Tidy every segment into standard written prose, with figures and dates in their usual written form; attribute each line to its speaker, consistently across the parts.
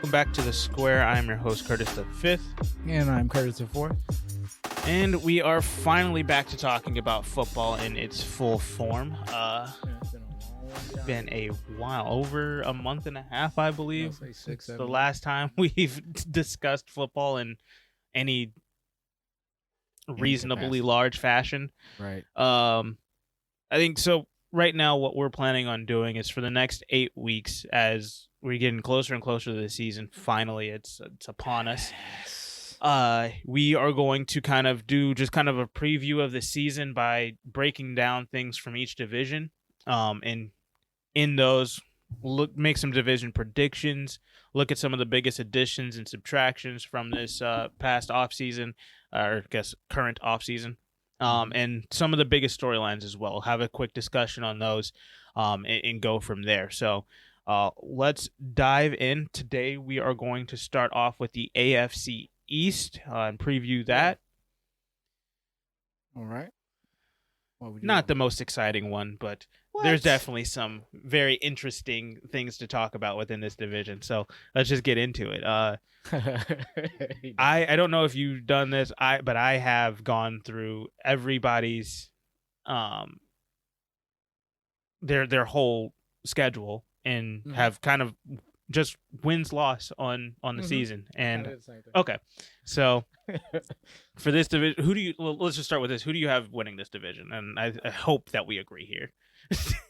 Speaker 1: welcome back to The Square. I am your host, Curtis the Fifth.
Speaker 2: And I'm Curtis the Fourth.
Speaker 1: And we are finally back to talking about football in its full form. It's been a while, over a month and a half, I believe.
Speaker 2: Since
Speaker 1: the last time we've discussed football in any reasonably large fashion.
Speaker 2: Right.
Speaker 1: I think so. Right now, what we're planning on doing is for the next 8 weeks, as we're getting closer and closer to the season. Finally, it's upon us. We are going to kind of do just kind of a preview of the season by breaking down things from each division. And in those, make some division predictions, look at some of the biggest additions and subtractions from this past offseason, or I guess current offseason. And some of the biggest storylines as well. Have a quick discussion on those and go from there. So let's dive in. Today we are going to start off with the AFC East and preview that.
Speaker 2: All right.
Speaker 1: Not the most exciting one, but there's definitely some very interesting things to talk about within this division. So let's just get into it. I don't know if you've done this, but I have gone through everybody's their whole schedule and have kind of just wins loss on the season. And okay, so for this division, let's just start with this. Who do you have winning this division? And I hope that we agree here.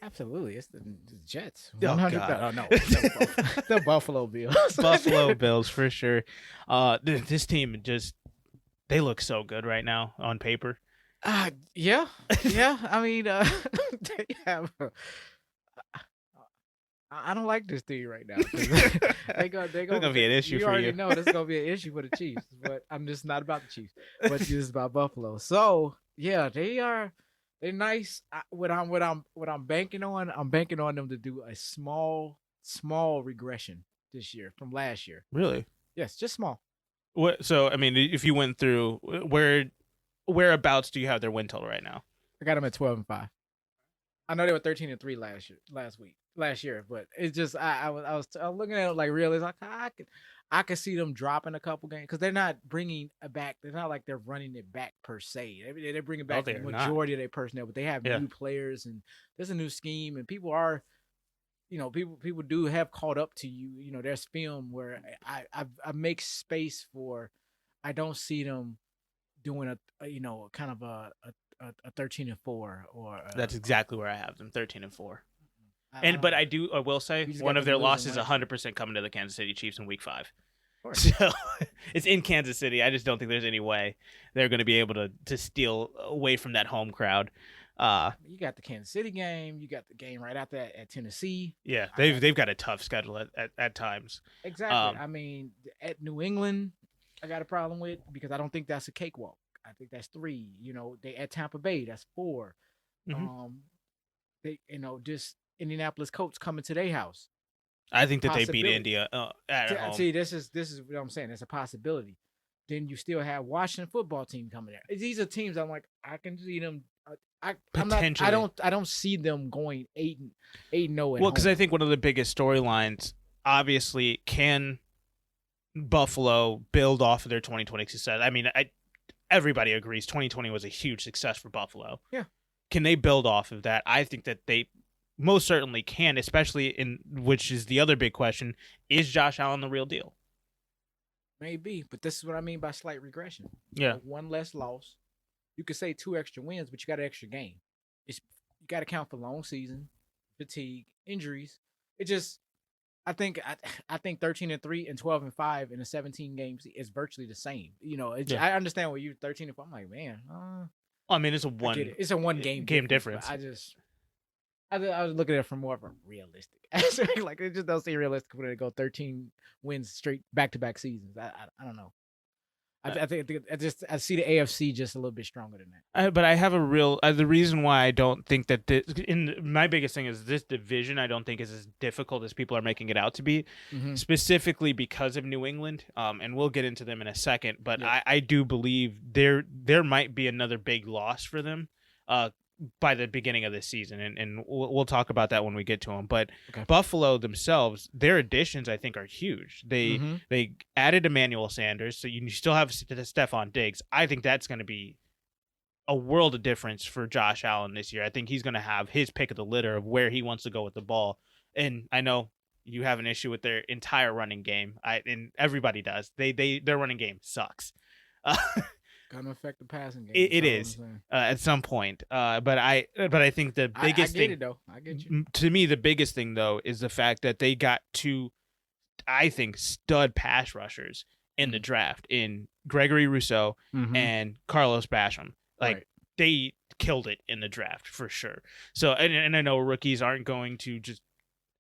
Speaker 2: Absolutely, it's the Jets.
Speaker 1: 100.
Speaker 2: Oh no, the Buffalo Bills.
Speaker 1: Buffalo Bills for sure. This team they look so good right now on paper.
Speaker 2: Yeah. I mean, they have. I don't like this team right now. They're gonna be an issue for you. You already know that's gonna be an issue for the Chiefs, but I'm just not about the Chiefs. But just about Buffalo. So yeah, they're nice. What I'm banking on, I'm banking on them to do a small regression this year from last year.
Speaker 1: Really?
Speaker 2: Yes, just small.
Speaker 1: What? So I mean, if you went through whereabouts do you have their win total right now?
Speaker 2: I got them at 12-5. I know they were 13-3 last year, but it's just I was looking at it like really like I could see them dropping a couple games because they're not bringing it back. They're not like they're running it back per se. They're bringing back the majority of their personnel, but they have new players and there's a new scheme and people are, people do have caught up to you. There's film where I make space for. I don't see them doing a kind of a 13-4 or
Speaker 1: that's exactly where I have them, 13-4. But I will say one of their losses 100% coming to the Kansas City Chiefs in Week 5. So it's in Kansas City. I just don't think there's any way they're going to be able to steal away from that home crowd.
Speaker 2: You got the Kansas City game. You got the game right after that at Tennessee.
Speaker 1: Yeah, they've got a tough schedule at times.
Speaker 2: Exactly. I mean, at New England, I got a problem with because I don't think that's a cakewalk. I think that's 3. They at Tampa Bay, that's 4. They just Indianapolis Colts coming to their house.
Speaker 1: I think that they beat India at home.
Speaker 2: See, this is what I'm saying. It's a possibility. Then you still have Washington football team coming there. These are teams I'm like I can see them. I don't see them going 8-0.
Speaker 1: Well, because I think one of the biggest storylines, obviously, can Buffalo build off of their 2020 success? I mean, everybody agrees 2020 was a huge success for Buffalo.
Speaker 2: Yeah.
Speaker 1: Can they build off of that? I think that they most certainly can, especially which is the other big question, is Josh Allen the real deal?
Speaker 2: Maybe, but this is what I mean by slight regression.
Speaker 1: Yeah.
Speaker 2: One less loss. You could say 2 extra wins, but you got an extra game. You got to count for long season, fatigue, injuries. It just I think 13-3 and 12-5 in a 17 games is virtually the same. I understand what you 13-4. I'm like, man.
Speaker 1: I mean, it's a one
Speaker 2: game
Speaker 1: difference.
Speaker 2: I was looking at it from more of a realistic aspect. Like it just don't seem realistic when they go 13 wins straight back-to-back seasons. I don't know. I think I see the AFC just a little bit stronger than that.
Speaker 1: But I have the reason why I don't think that my biggest thing is this division I don't think is as difficult as people are making it out to be, specifically because of New England. And we'll get into them in a second. But I do believe there might be another big loss for them. by the beginning of this season, and we'll talk about that when we get to them. But
Speaker 2: Okay.
Speaker 1: Buffalo themselves, their additions I think are huge.
Speaker 2: Mm-hmm.
Speaker 1: They added Emmanuel Sanders, so you still have Stephon Diggs. I think that's going to be a world of difference for Josh Allen this year. I think he's going to have his pick of the litter of where he wants to go with the ball. And I know you have an issue with their entire running game. And everybody does. Their running game sucks.
Speaker 2: Gonna affect the passing game.
Speaker 1: It is at some point. But I think the biggest
Speaker 2: thing. I get it though. I get you.
Speaker 1: To me, the biggest thing though is the fact that they got two, I think, stud pass rushers in the draft in Gregory Rousseau and Carlos Basham. Like they killed it in the draft for sure. So and I know rookies aren't going to just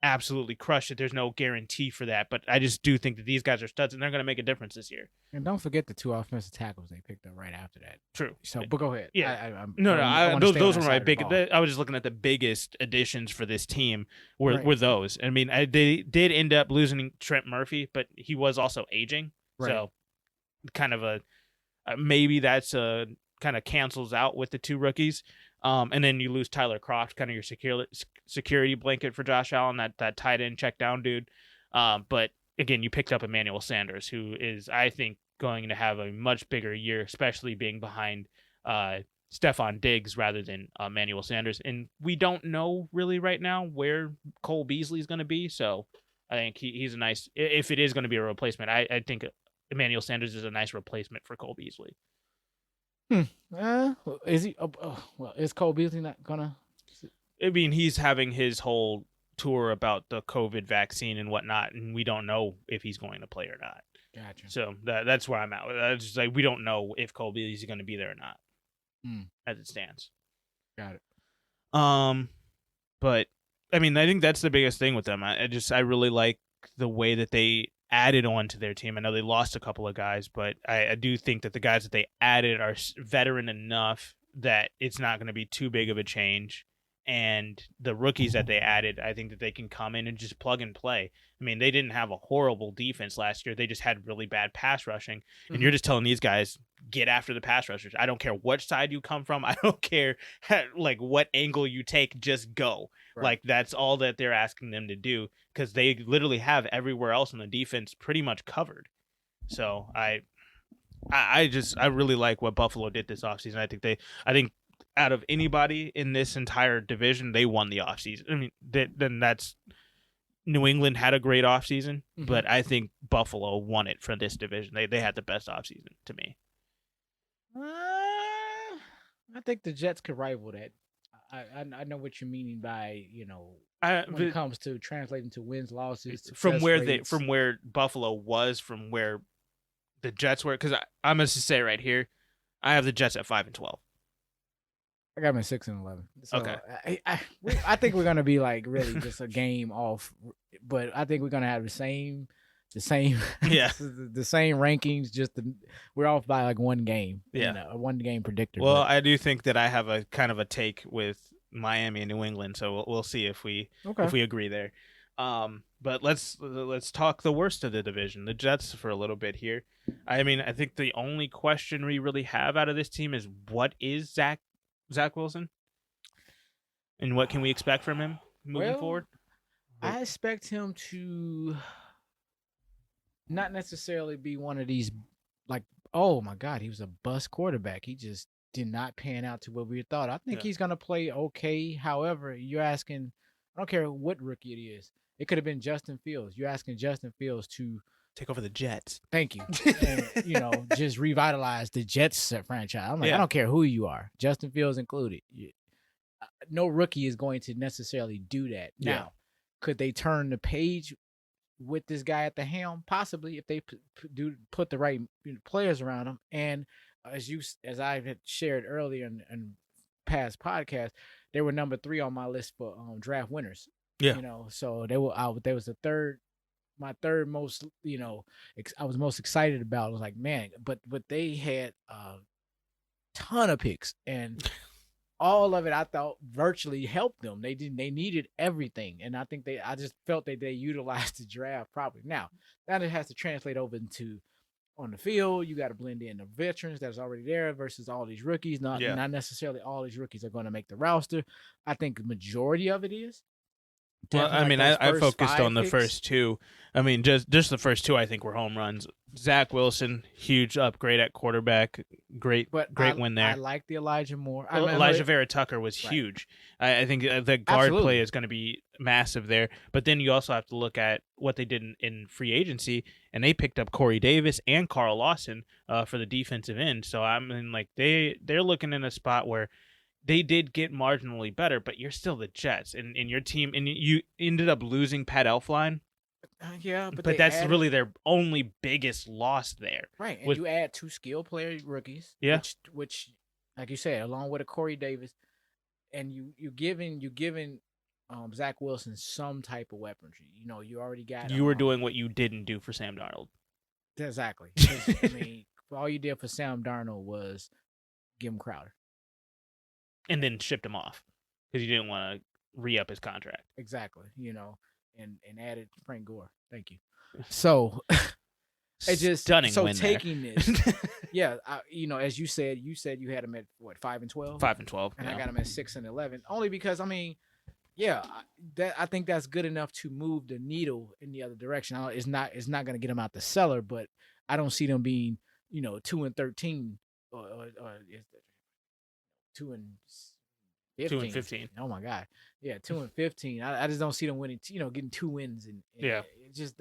Speaker 1: absolutely crush it. There's no guarantee for that, but I just do think that these guys are studs and they're going to make a difference this year.
Speaker 2: And don't forget the 2 offensive tackles they picked up right after that.
Speaker 1: True.
Speaker 2: So, but go ahead.
Speaker 1: Yeah. Those were my big. I was just looking at the biggest additions for this team were those. I mean, they did end up losing Trent Murphy, but he was also aging, so kind of maybe that's kind of cancels out with the 2 rookies. And then you lose Tyler Kroft, kind of your security blanket for Josh Allen, that tight end check down dude. But again, you picked up Emmanuel Sanders, who is, I think, going to have a much bigger year, especially being behind Stephon Diggs rather than Emmanuel Sanders. And we don't know really right now where Cole Beasley is going to be. So I think he's a nice, if it is going to be a replacement, I think Emmanuel Sanders is a nice replacement for Cole Beasley.
Speaker 2: Is he? Well, is Cole Beasley not gonna?
Speaker 1: I mean, he's having his whole tour about the COVID vaccine and whatnot, and we don't know if he's going to play or not.
Speaker 2: Gotcha.
Speaker 1: So that's where I'm at. It's just like we don't know if Cole Beasley is going to be there or not, as it stands.
Speaker 2: Got it.
Speaker 1: But I mean, I think that's the biggest thing with them. I really like the way that they added on to their team. I know they lost a couple of guys, but I do think that the guys that they added are veteran enough that it's not going to be too big of a change. And the rookies that they added, I think that they can come in and just plug and play. I mean, they didn't have a horrible defense last year. They just had really bad pass rushing. And you're just telling these guys, get after the pass rushers. I don't care what side you come from. I don't care like what angle you take, just go. Right. Like that's all that they're asking them to do because they literally have everywhere else in the defense pretty much covered. So I really like what Buffalo did this offseason. I think out of anybody in this entire division, they won the offseason. I mean, then that's New England had a great offseason, but I think Buffalo won it for this division. They had the best offseason to me.
Speaker 2: I think the Jets could rival that. I know what you're meaning by, when it comes to translating to wins, losses,
Speaker 1: from where Buffalo was, from where the Jets were. Because I'm going to say right here, I have the Jets at 5-12.
Speaker 2: I got them at 6-11. So
Speaker 1: okay.
Speaker 2: I think we're gonna be like really just a game off, but I think we're gonna have the same
Speaker 1: yeah
Speaker 2: the same rankings. We're off by like one game.
Speaker 1: Yeah,
Speaker 2: a 1 game predictor.
Speaker 1: Well, I do think that I have a kind of a take with Miami and New England, so we'll see if we agree there. But let's talk the worst of the division, the Jets, for a little bit here. I mean, I think the only question we really have out of this team is what is Zach Wilson, and what can we expect from him moving forward?
Speaker 2: I expect him to not necessarily be one of these like, oh my God, he was a bust quarterback. He just did not pan out to what we thought. I think he's gonna play okay. However, you're asking, I don't care what rookie it is. It could have been Justin Fields. You're asking Justin Fields to
Speaker 1: take over the Jets.
Speaker 2: Thank you. And, just revitalize the Jets franchise. I'm like, I don't care who you are, Justin Fields included. No rookie is going to necessarily do that. Now, could they turn the page with this guy at the helm? Possibly, if they put the right players around him. And as I had shared earlier in past podcasts, they were number 3 on my list for draft winners.
Speaker 1: Yeah.
Speaker 2: So they was the third. My third most, I was most excited about. I was like, man, but they had a ton of picks, and all of it I thought virtually helped them. They needed everything, and I just felt that they utilized the draft properly. Now it has to translate over into on the field. You got to blend in the veterans that's already there versus all these rookies. Not
Speaker 1: Yeah.
Speaker 2: not necessarily all these rookies are going to make the roster. I think the majority of it is.
Speaker 1: Well,
Speaker 2: Definitely
Speaker 1: I
Speaker 2: like
Speaker 1: mean,
Speaker 2: those
Speaker 1: I
Speaker 2: first
Speaker 1: focused on
Speaker 2: five
Speaker 1: the
Speaker 2: picks.
Speaker 1: first two. I mean, just the first two I think were home runs. Zach Wilson, huge upgrade at quarterback. Great
Speaker 2: But
Speaker 1: win
Speaker 2: I
Speaker 1: there.
Speaker 2: like the Elijah Moore. I
Speaker 1: Well,
Speaker 2: mean, I know
Speaker 1: Elijah Vera Tucker was
Speaker 2: right.
Speaker 1: huge. I think the guard play
Speaker 2: Absolutely.
Speaker 1: is going to be massive there. But then you also have to look at what they did in free agency, and they picked up Corey Davis and Carl Lawson for the defensive end. So I mean, like they're looking in a spot where they did get marginally better, but you're still the Jets, and your team, and you ended up losing Pat Elflein,
Speaker 2: Yeah, but
Speaker 1: but
Speaker 2: they
Speaker 1: that's
Speaker 2: added
Speaker 1: really their only biggest loss there.
Speaker 2: right, and
Speaker 1: With
Speaker 2: you add two skill player rookies,
Speaker 1: yeah,
Speaker 2: which like you said, along with a Corey Davis, and you giving Zach Wilson some type of weaponry. You know, you already got
Speaker 1: you were doing what you didn't do for Sam Darnold,
Speaker 2: exactly. 'Cause, I mean, all you did for Sam Darnold was give him Crowder.
Speaker 1: and then shipped him off because you didn't want to re up his contract.
Speaker 2: Exactly. You know, and added Frank Gore. Thank you. So it just
Speaker 1: Stunning
Speaker 2: so
Speaker 1: win
Speaker 2: taking
Speaker 1: there.
Speaker 2: this, yeah, as you said you had him at what 5-12,
Speaker 1: 5-12,
Speaker 2: and
Speaker 1: yeah.
Speaker 2: I got him at 6-11, only because I mean, yeah, I think that's good enough to move the needle in the other direction. It's not going to get them out the cellar, but I don't see them being 2-13 or 2-15.
Speaker 1: 2-15.
Speaker 2: Oh my god, yeah, 2-15. I just don't see them winning. Getting 2 wins and
Speaker 1: Yeah.
Speaker 2: it just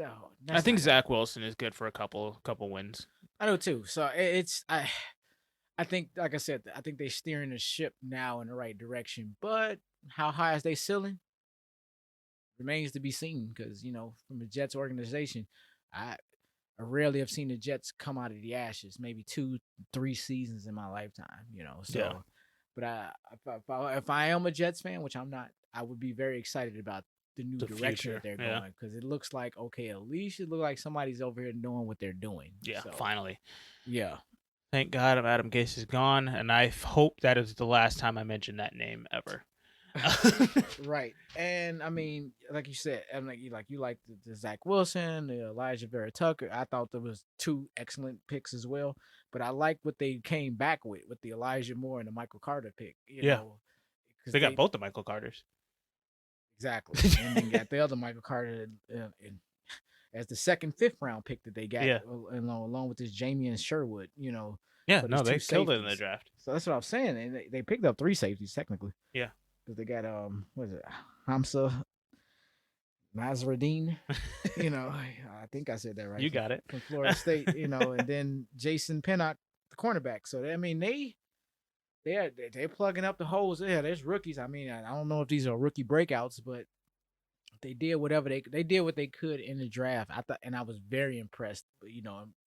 Speaker 1: I think Zach Wilson is good for a couple wins.
Speaker 2: I do too. So I think, like I said, I think they're steering the ship now in the right direction. But how high is they ceiling remains to be seen. Because from the Jets organization, I rarely have seen the Jets come out of the ashes. Maybe 2-3 seasons in my lifetime. So.
Speaker 1: Yeah.
Speaker 2: But if I am a Jets fan, which I'm not, I would be very excited about the new direction that they're going, because it looks like, okay, at least it looks like somebody's over here knowing what they're doing.
Speaker 1: Yeah,
Speaker 2: so,
Speaker 1: finally.
Speaker 2: Yeah.
Speaker 1: Thank God Adam Gase is gone, and I hope that is the last time I mention that name ever.
Speaker 2: Right. And I mean, like you said, and you like the Zach Wilson, the Elijah Vera Tucker. I thought there was 2 excellent picks as well. But I like what they came back with the Elijah Moore and the Michael Carter pick. You know,
Speaker 1: they got both the Michael Carters.
Speaker 2: Exactly. And then got the other Michael Carter as the 2nd, 5th round pick that they got, along with this Jamie and Sherwood.
Speaker 1: Yeah, no, they killed it in the draft.
Speaker 2: So that's what I'm saying. And they picked up 3 safeties technically.
Speaker 1: Yeah,
Speaker 2: because they got what is it, Hamza Nasruddin. I think I said that right.
Speaker 1: You got it.
Speaker 2: From Florida State. And then Jason Pinnock, the cornerback. So I mean they're plugging up the holes. Yeah, there's rookies. I mean, I don't know if these are rookie breakouts, but they did whatever they did what they could in the draft. I thought, and I was very impressed.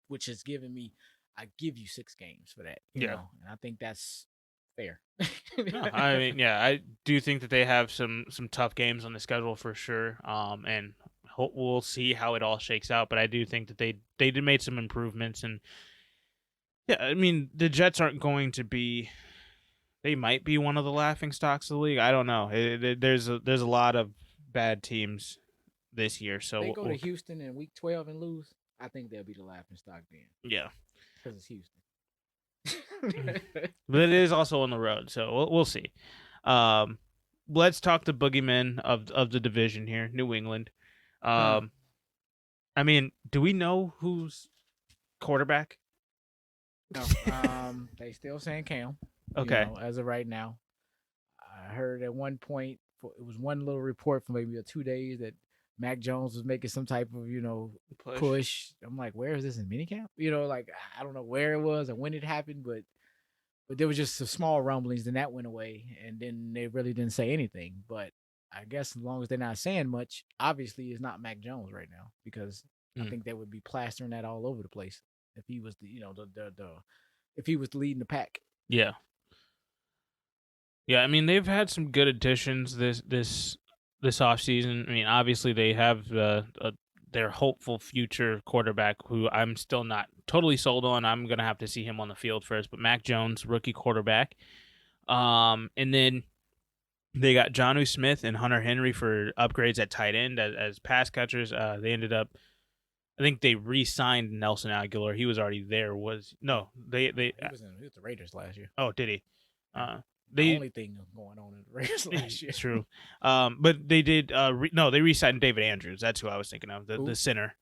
Speaker 2: Which has given me, I give you 6 games for that. You know, and I think that's fair.
Speaker 1: No, I mean, yeah, I do think that they have some tough games on the schedule for sure. And we'll see how it all shakes out. But I do think that they did make some improvements, and yeah, I mean, the Jets aren't going to be. They might be one of the laughing stocks of the league. I don't know. There's a lot of bad teams this year. So
Speaker 2: they go to Houston in week 12 and lose. I think they'll be the laughing stock then.
Speaker 1: Yeah,
Speaker 2: because it's Houston.
Speaker 1: But it is also on the road, so we'll see. Let's talk the boogeymen of the division here, New England. I mean, do we know who's quarterback?
Speaker 2: No, they still saying Cam.
Speaker 1: Okay.
Speaker 2: As of right now, I heard at one point it was one little report for maybe 2 days that Mac Jones was making some type of push. I'm like, where is this in minicamp? Like I don't know where it was or when it happened, but there was just some small rumblings. Then that went away, and then they really didn't say anything. But I guess as long as they're not saying much, obviously it's not Mac Jones right now, because I think they would be plastering that all over the place if he was if he was leading the pack.
Speaker 1: Yeah. Yeah, I mean, they've had some good additions this offseason. I mean, obviously they have their hopeful future quarterback, who I'm still not totally sold on. I'm going to have to see him on the field first. But Mac Jones, rookie quarterback. And then they got Jonnu Smith and Hunter Henry for upgrades at tight end as pass catchers. They ended up I think they re-signed Nelson Aguilar. He was already there. He was
Speaker 2: He was with the Raiders last year.
Speaker 1: Oh, did he?
Speaker 2: The only thing going on in the Raiders last year.
Speaker 1: True. But they did. They re-signed David Andrews. That's who I was thinking of. The center.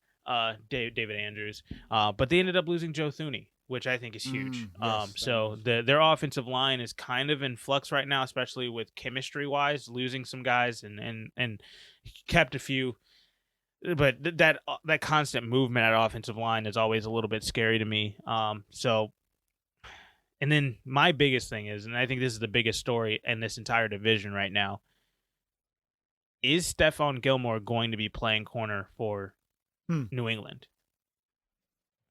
Speaker 1: David Andrews. But they ended up losing Joe Thuney, which I think is huge.
Speaker 2: Yes,
Speaker 1: so their offensive line is kind of in flux right now, especially with chemistry wise, losing some guys and kept a few. But that constant movement at offensive line is always a little bit scary to me. And then my biggest thing is, and I think this is the biggest story in this entire division right now, is Stephon Gilmore going to be playing corner for New England?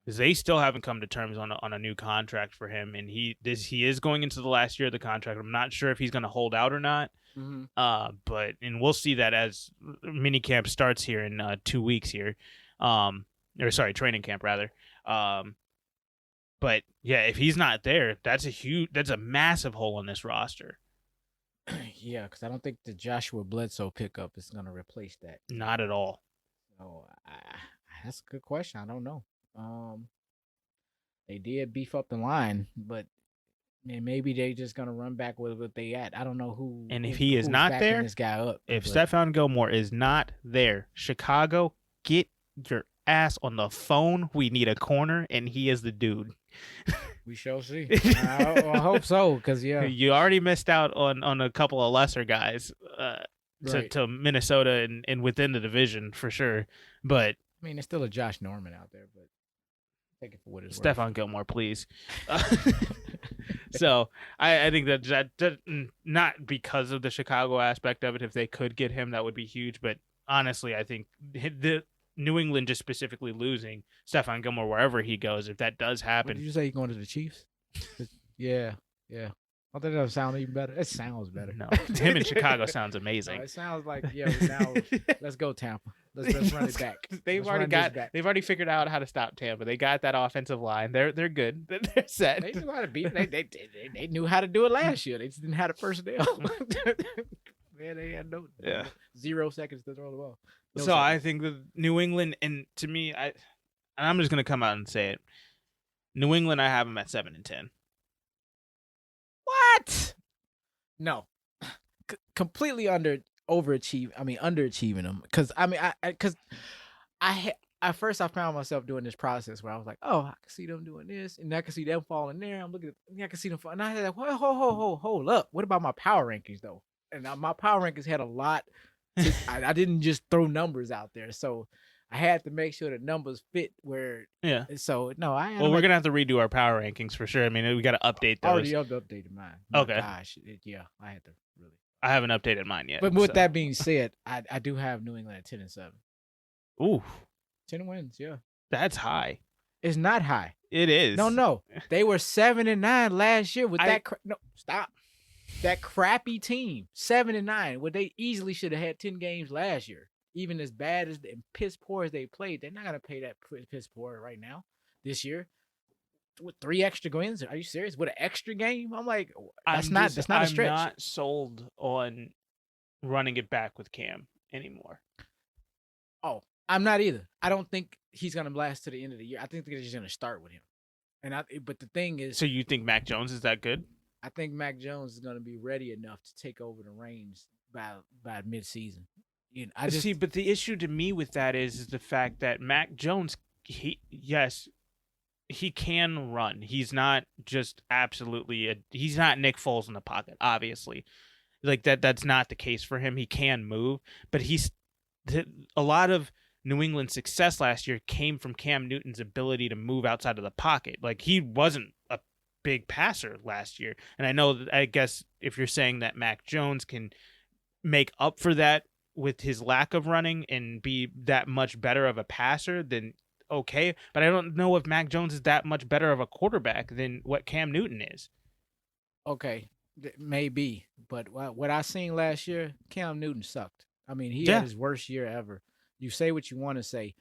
Speaker 1: Because they still haven't come to terms on a new contract for him, and he is going into the last year of the contract. I'm not sure if he's going to hold out or not. But we'll see that as minicamp starts here in 2 weeks here, training camp rather. But yeah, if he's not there, that's a massive hole in this roster.
Speaker 2: Yeah, because I don't think the Joshua Bledsoe pickup is going to replace that.
Speaker 1: Not at all.
Speaker 2: So that's a good question. I don't know. They did beef up the line, but maybe they just gonna run back with what they at. I don't know who.
Speaker 1: And if he is not there,
Speaker 2: this guy up.
Speaker 1: If Stephon Gilmore is not there, Chicago, get your ass on the phone. We need a corner, and he is the dude.
Speaker 2: We shall see. I hope so, because
Speaker 1: you already missed out on a couple of lesser guys to Minnesota and within the division for sure. But
Speaker 2: I mean, there's still a Josh Norman out there, but take it for what it's
Speaker 1: worth. Stephon Gilmore, please. So I think that not because of the Chicago aspect of it. If they could get him, that would be huge. But honestly, I think the New England just specifically losing Stephon Gilmore wherever he goes, if that does happen.
Speaker 2: What did you say? You're going to the Chiefs? Yeah. I think that'll sound even better. It sounds better.
Speaker 1: No, him in Chicago sounds amazing.
Speaker 2: No, it sounds like now let's go Tampa. Let's run it back.
Speaker 1: They've already figured out how to stop Tampa. They got that offensive line. They're good. They're set.
Speaker 2: They knew how to beat. They knew how to do it last year. They just didn't have the personnel. Man, they had 0 seconds to throw the ball.
Speaker 1: I think the New England, and to me, I'm just gonna come out and say it. New England, I have them at 7-10.
Speaker 2: What? No, completely underachieving them. Because at first I found myself doing this process where I was like, oh, I can see them doing this, and I can see them falling there. I'm looking at, I can see them fall, and I had like, hold up. What about my power rankings though? And my power rankings had a lot. I didn't just throw numbers out there, so I had to make sure the numbers fit where. Yeah. So no,
Speaker 1: we're gonna have to redo our power rankings for sure. I mean, we got to update those.
Speaker 2: I already updated mine.
Speaker 1: Okay.
Speaker 2: Gosh, I had to really.
Speaker 1: I haven't updated mine yet.
Speaker 2: But with that being said, I do have New England at 10-7.
Speaker 1: Ooh.
Speaker 2: 10 wins, yeah.
Speaker 1: That's high.
Speaker 2: It's not high.
Speaker 1: It is.
Speaker 2: No. They were 7-9 last year with no, stop. That crappy team, 7-9. Well, they easily should have had 10 games last year. Even as bad as and piss poor as they played, they're not gonna pay that piss poor right now. This year, with 3 extra wins, are you serious? With an extra game, I'm like, that's not a stretch.
Speaker 1: I'm not sold on running it back with Cam anymore.
Speaker 2: Oh, I'm not either. I don't think he's gonna last to the end of the year. I think they're just gonna start with him. But the thing is,
Speaker 1: so you think Mac Jones is that good?
Speaker 2: I think Mac Jones is gonna be ready enough to take over the reins by mid-season.
Speaker 1: But the issue to me with that is the fact that Mac Jones, he can run. He's not just he's not Nick Foles in the pocket, obviously. Like that's not the case for him. He can move, but a lot of New England's success last year came from Cam Newton's ability to move outside of the pocket. Like he wasn't a big passer last year. And I guess if you're saying that Mac Jones can make up for that with his lack of running and be that much better of a passer, then okay. But I don't know if Mac Jones is that much better of a quarterback than what Cam Newton is.
Speaker 2: Okay, maybe. But what I seen last year, Cam Newton sucked. I mean, he had his worst year ever. You say what you want to say.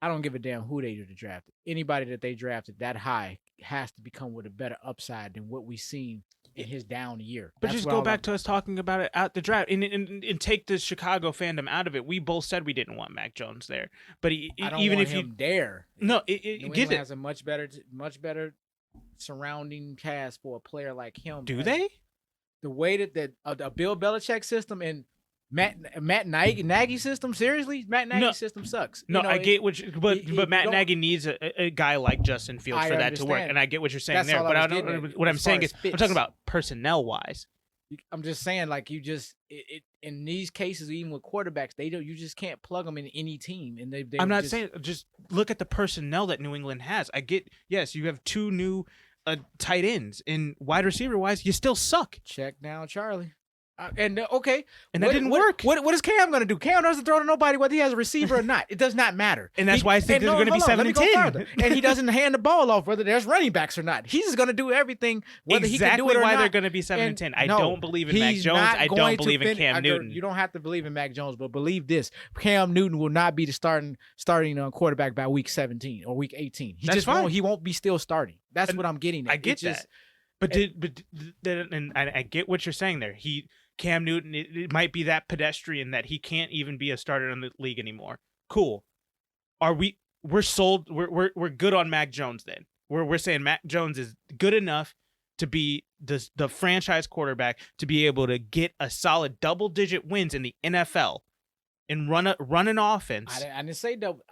Speaker 2: I don't give a damn who they drafted. Anybody that they drafted that high has to become with a better upside than what we seen in his down year.
Speaker 1: But just go back to us talking about it at the draft and take the Chicago fandom out of it. We both said we didn't want Mac Jones there, but
Speaker 2: I don't
Speaker 1: even
Speaker 2: want
Speaker 1: if
Speaker 2: him there.
Speaker 1: No,
Speaker 2: New
Speaker 1: get
Speaker 2: England
Speaker 1: it.
Speaker 2: has a much better surrounding cast for a player like him.
Speaker 1: Do they?
Speaker 2: The way that a Bill Belichick system and Matt Nagy system, seriously, Matt Nagy system sucks.
Speaker 1: No, I get but Matt Nagy needs a guy like Justin Fields for that to work, and I get what you're saying there. But I don't. What I'm saying is, I'm talking about personnel wise.
Speaker 2: I'm just saying, like in these cases, even with quarterbacks, you just can't plug them in any team, and
Speaker 1: I'm not saying just look at the personnel that New England has. I get yes, you have 2 new tight ends, and wide receiver wise, you still suck.
Speaker 2: Check down Charlie. Okay,
Speaker 1: and that didn't work.
Speaker 2: What is Cam going to do? Cam doesn't throw to nobody whether he has a receiver or not. It does not matter.
Speaker 1: And that's why I think they're going to be 7-10.
Speaker 2: And he doesn't hand the ball off whether there's running backs or not. He's just going to do everything whether he can do it or not.
Speaker 1: Exactly why they're going to be 7-10. I don't believe in Mac Jones. I don't believe in Cam Newton.
Speaker 2: You don't have to believe in Mac Jones, but believe this: Cam Newton will not be the starting quarterback by week 17 or week 18. He won't be still starting. That's what I'm getting at.
Speaker 1: I get that. But I get what you're saying there. Cam Newton, it might be that pedestrian that he can't even be a starter in the league anymore. Cool. We're sold. We're good on Mac Jones then. We're saying Mac Jones is good enough to be the franchise quarterback to be able to get a solid double-digit wins in the NFL and run an offense.
Speaker 2: I didn't say double.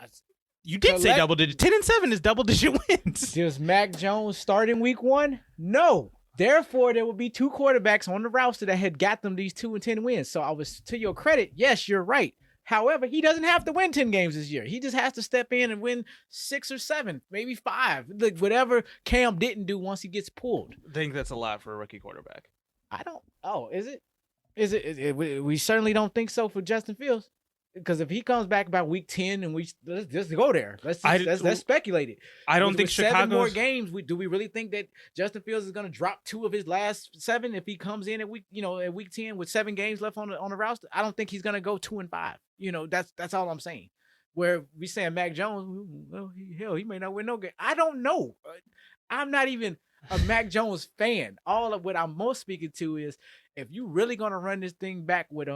Speaker 1: You did say double-digit. 10-7 is double-digit wins.
Speaker 2: Does Mac Jones start in week 1? No. Therefore, there will be 2 quarterbacks on the roster that had got them these 2-10 wins. So I was, to your credit, yes, you're right. However, he doesn't have to win 10 games this year. He just has to step in and win 6 or 7, maybe 5. Like whatever Cam didn't do once he gets pulled.
Speaker 1: I think that's a lot for a rookie quarterback.
Speaker 2: I don't. Oh, is it? Is it? We certainly don't think so for Justin Fields. Because if he comes back by week 10 and let's just go there. Let's speculate it.
Speaker 1: I don't think Chicago's
Speaker 2: 7 more games. Do we really think that Justin Fields is going to drop 2 of his last 7 if he comes in at week 10 with 7 games left on the roster? I don't think he's going to go 2-5. That's all I'm saying. Where we saying Mac Jones, well, he may not win no game. I don't know. I'm not even a Mac Jones fan. All of what I'm most speaking to is if you really going to run this thing back with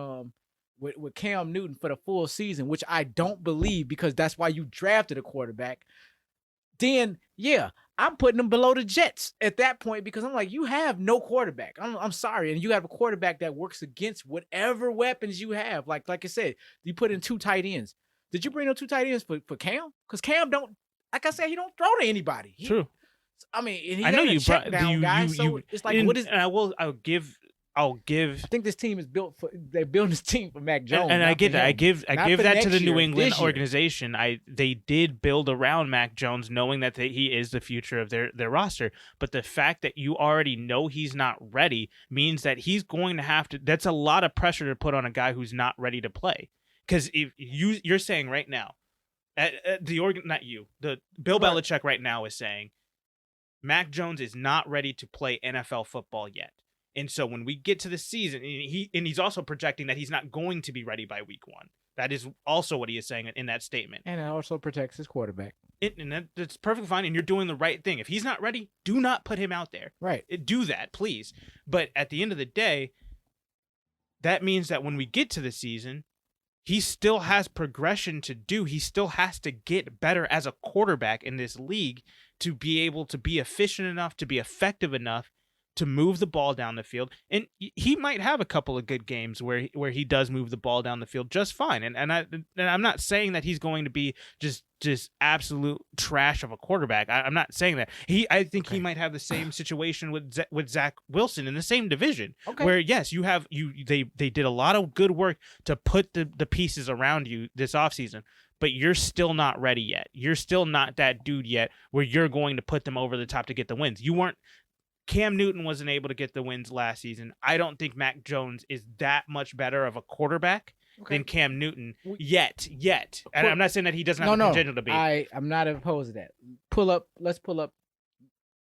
Speaker 2: Cam Newton for the full season, which I don't believe because that's why you drafted a quarterback, then, yeah, I'm putting him below the Jets at that point because I'm like, you have no quarterback. I'm sorry. And you have a quarterback that works against whatever weapons you have. Like I said, you put in 2 tight ends. Did you bring those 2 tight ends for Cam? Because Cam don't, like I said, he don't throw to anybody.
Speaker 1: True.
Speaker 2: I mean, and he
Speaker 1: I know you
Speaker 2: check down guy. So it's like, what is?
Speaker 1: And I'll give.
Speaker 2: I think this team is they're building this team for Mac Jones.
Speaker 1: And I get that. I give that to the New England
Speaker 2: year.
Speaker 1: organization. They did build around Mac Jones knowing that he is the future of their roster. But the fact that you already know he's not ready means that he's going to have to, that's a lot of pressure to put on a guy who's not ready to play. Because if you're saying right now, the Bill Belichick right now is saying Mac Jones is not ready to play NFL football yet. And so when we get to the season, and he's also projecting that he's not going to be ready by week 1. That is also what he is saying in that statement.
Speaker 2: And it also protects his quarterback.
Speaker 1: That's perfectly fine, and you're doing the right thing. If he's not ready, do not put him out there.
Speaker 2: Right.
Speaker 1: Do that, please. But at the end of the day, that means that when we get to the season, he still has progression to do. He still has to get better as a quarterback in this league to be able to be efficient enough, to be effective enough, to move the ball down the field. And he might have a couple of good games where he does move the ball down the field just fine. And I'm not saying that he's going to be just absolute trash of a quarterback. I'm not saying that. I think he might have the same situation with Zach Wilson in the same division. Okay. Where yes, they did a lot of good work to put the pieces around you this offseason. But you're still not ready yet. You're still not that dude yet where you're going to put them over the top to get the wins. Cam Newton wasn't able to get the wins last season. I don't think Mac Jones is that much better of a quarterback than Cam Newton yet. And I'm not saying that he doesn't have the potential to be.
Speaker 2: I'm not opposed to that. Let's pull up.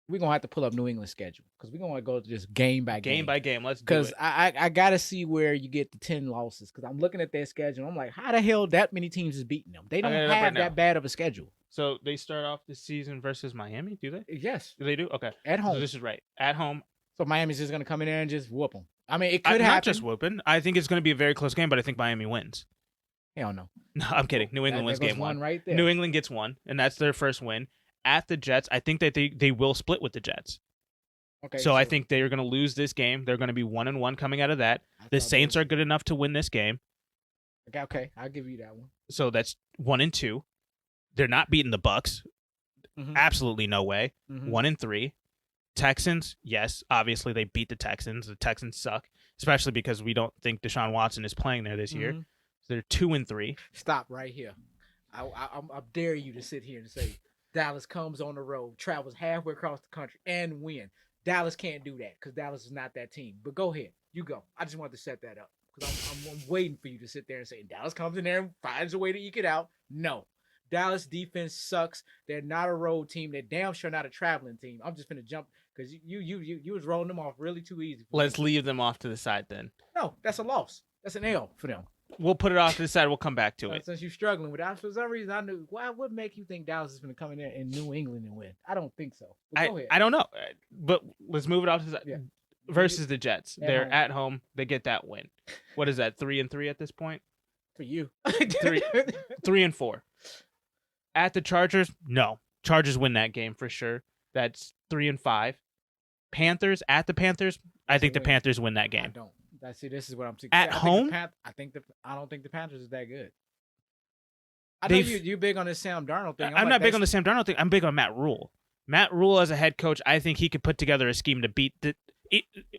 Speaker 2: We're going to have to pull up New England's schedule because we're going to go just game by game.
Speaker 1: Game by game. Let's do it.
Speaker 2: Because I got to see where you get the 10 losses because I'm looking at their schedule. I'm like, how the hell that many teams is beating them? They don't have that bad of a schedule.
Speaker 1: So they start off the season versus Miami, do they?
Speaker 2: Yes.
Speaker 1: They do? Okay.
Speaker 2: At home.
Speaker 1: So this is right. At home,
Speaker 2: So Miami's just gonna come in there and just whoop them. I mean, it could happen.
Speaker 1: Not just whooping. I think it's going to be a very close game, but I think Miami wins.
Speaker 2: Hell no.
Speaker 1: No, I'm kidding. New England wins game one.
Speaker 2: Right there.
Speaker 1: New England gets one, and that's their first win. At the Jets, I think that they will split with the Jets. Okay. So I think they are going to lose this game. They're going to be 1-1 coming out of that. The Saints are good enough to win this game.
Speaker 2: Okay, I'll give you that one.
Speaker 1: So that's 1-2. They're not beating the Bucks. Absolutely no way. 1-3. Texans, yes, obviously they beat the Texans. The Texans suck, especially because we don't think Deshaun Watson is playing there this year. So they're 2-3.
Speaker 2: Stop right here. I dare you to sit here and say Dallas comes on the road, travels halfway across the country, and win. Dallas can't do that because Dallas is not that team. But go ahead, you go. I just wanted to set that up because I'm waiting for you to sit there and say Dallas comes in there and finds a way to eke it out. No. Dallas defense sucks. They're not a road team. They're damn sure not a traveling team. I'm just gonna jump because you was rolling them off really too easy.
Speaker 1: Let's leave them off to the side then.
Speaker 2: No, that's a loss. That's an L for them.
Speaker 1: We'll put it off to the side. We'll come back to it.
Speaker 2: Since you're struggling with that, for some reason, I knew. Why would make you think Dallas is going to come in there in New England and win? I don't think so. Go ahead.
Speaker 1: I don't know, but let's move it off to the side. Yeah. Versus the Jets, they're at home. They get that win. What is that? 3-3 at this point
Speaker 2: for you.
Speaker 1: 3-4. At the Chargers, no. Chargers win that game for sure. That's 3-5. Panthers at the Panthers. I think the Panthers win that game.
Speaker 2: I don't. See, this is what I'm saying.
Speaker 1: At home,
Speaker 2: I don't think the Panthers is that good. I know you're big on this Sam Darnold thing.
Speaker 1: I'm not big on the Sam Darnold thing. I'm big on Matt Rule. Matt Rule as a head coach, I think he could put together a scheme to beat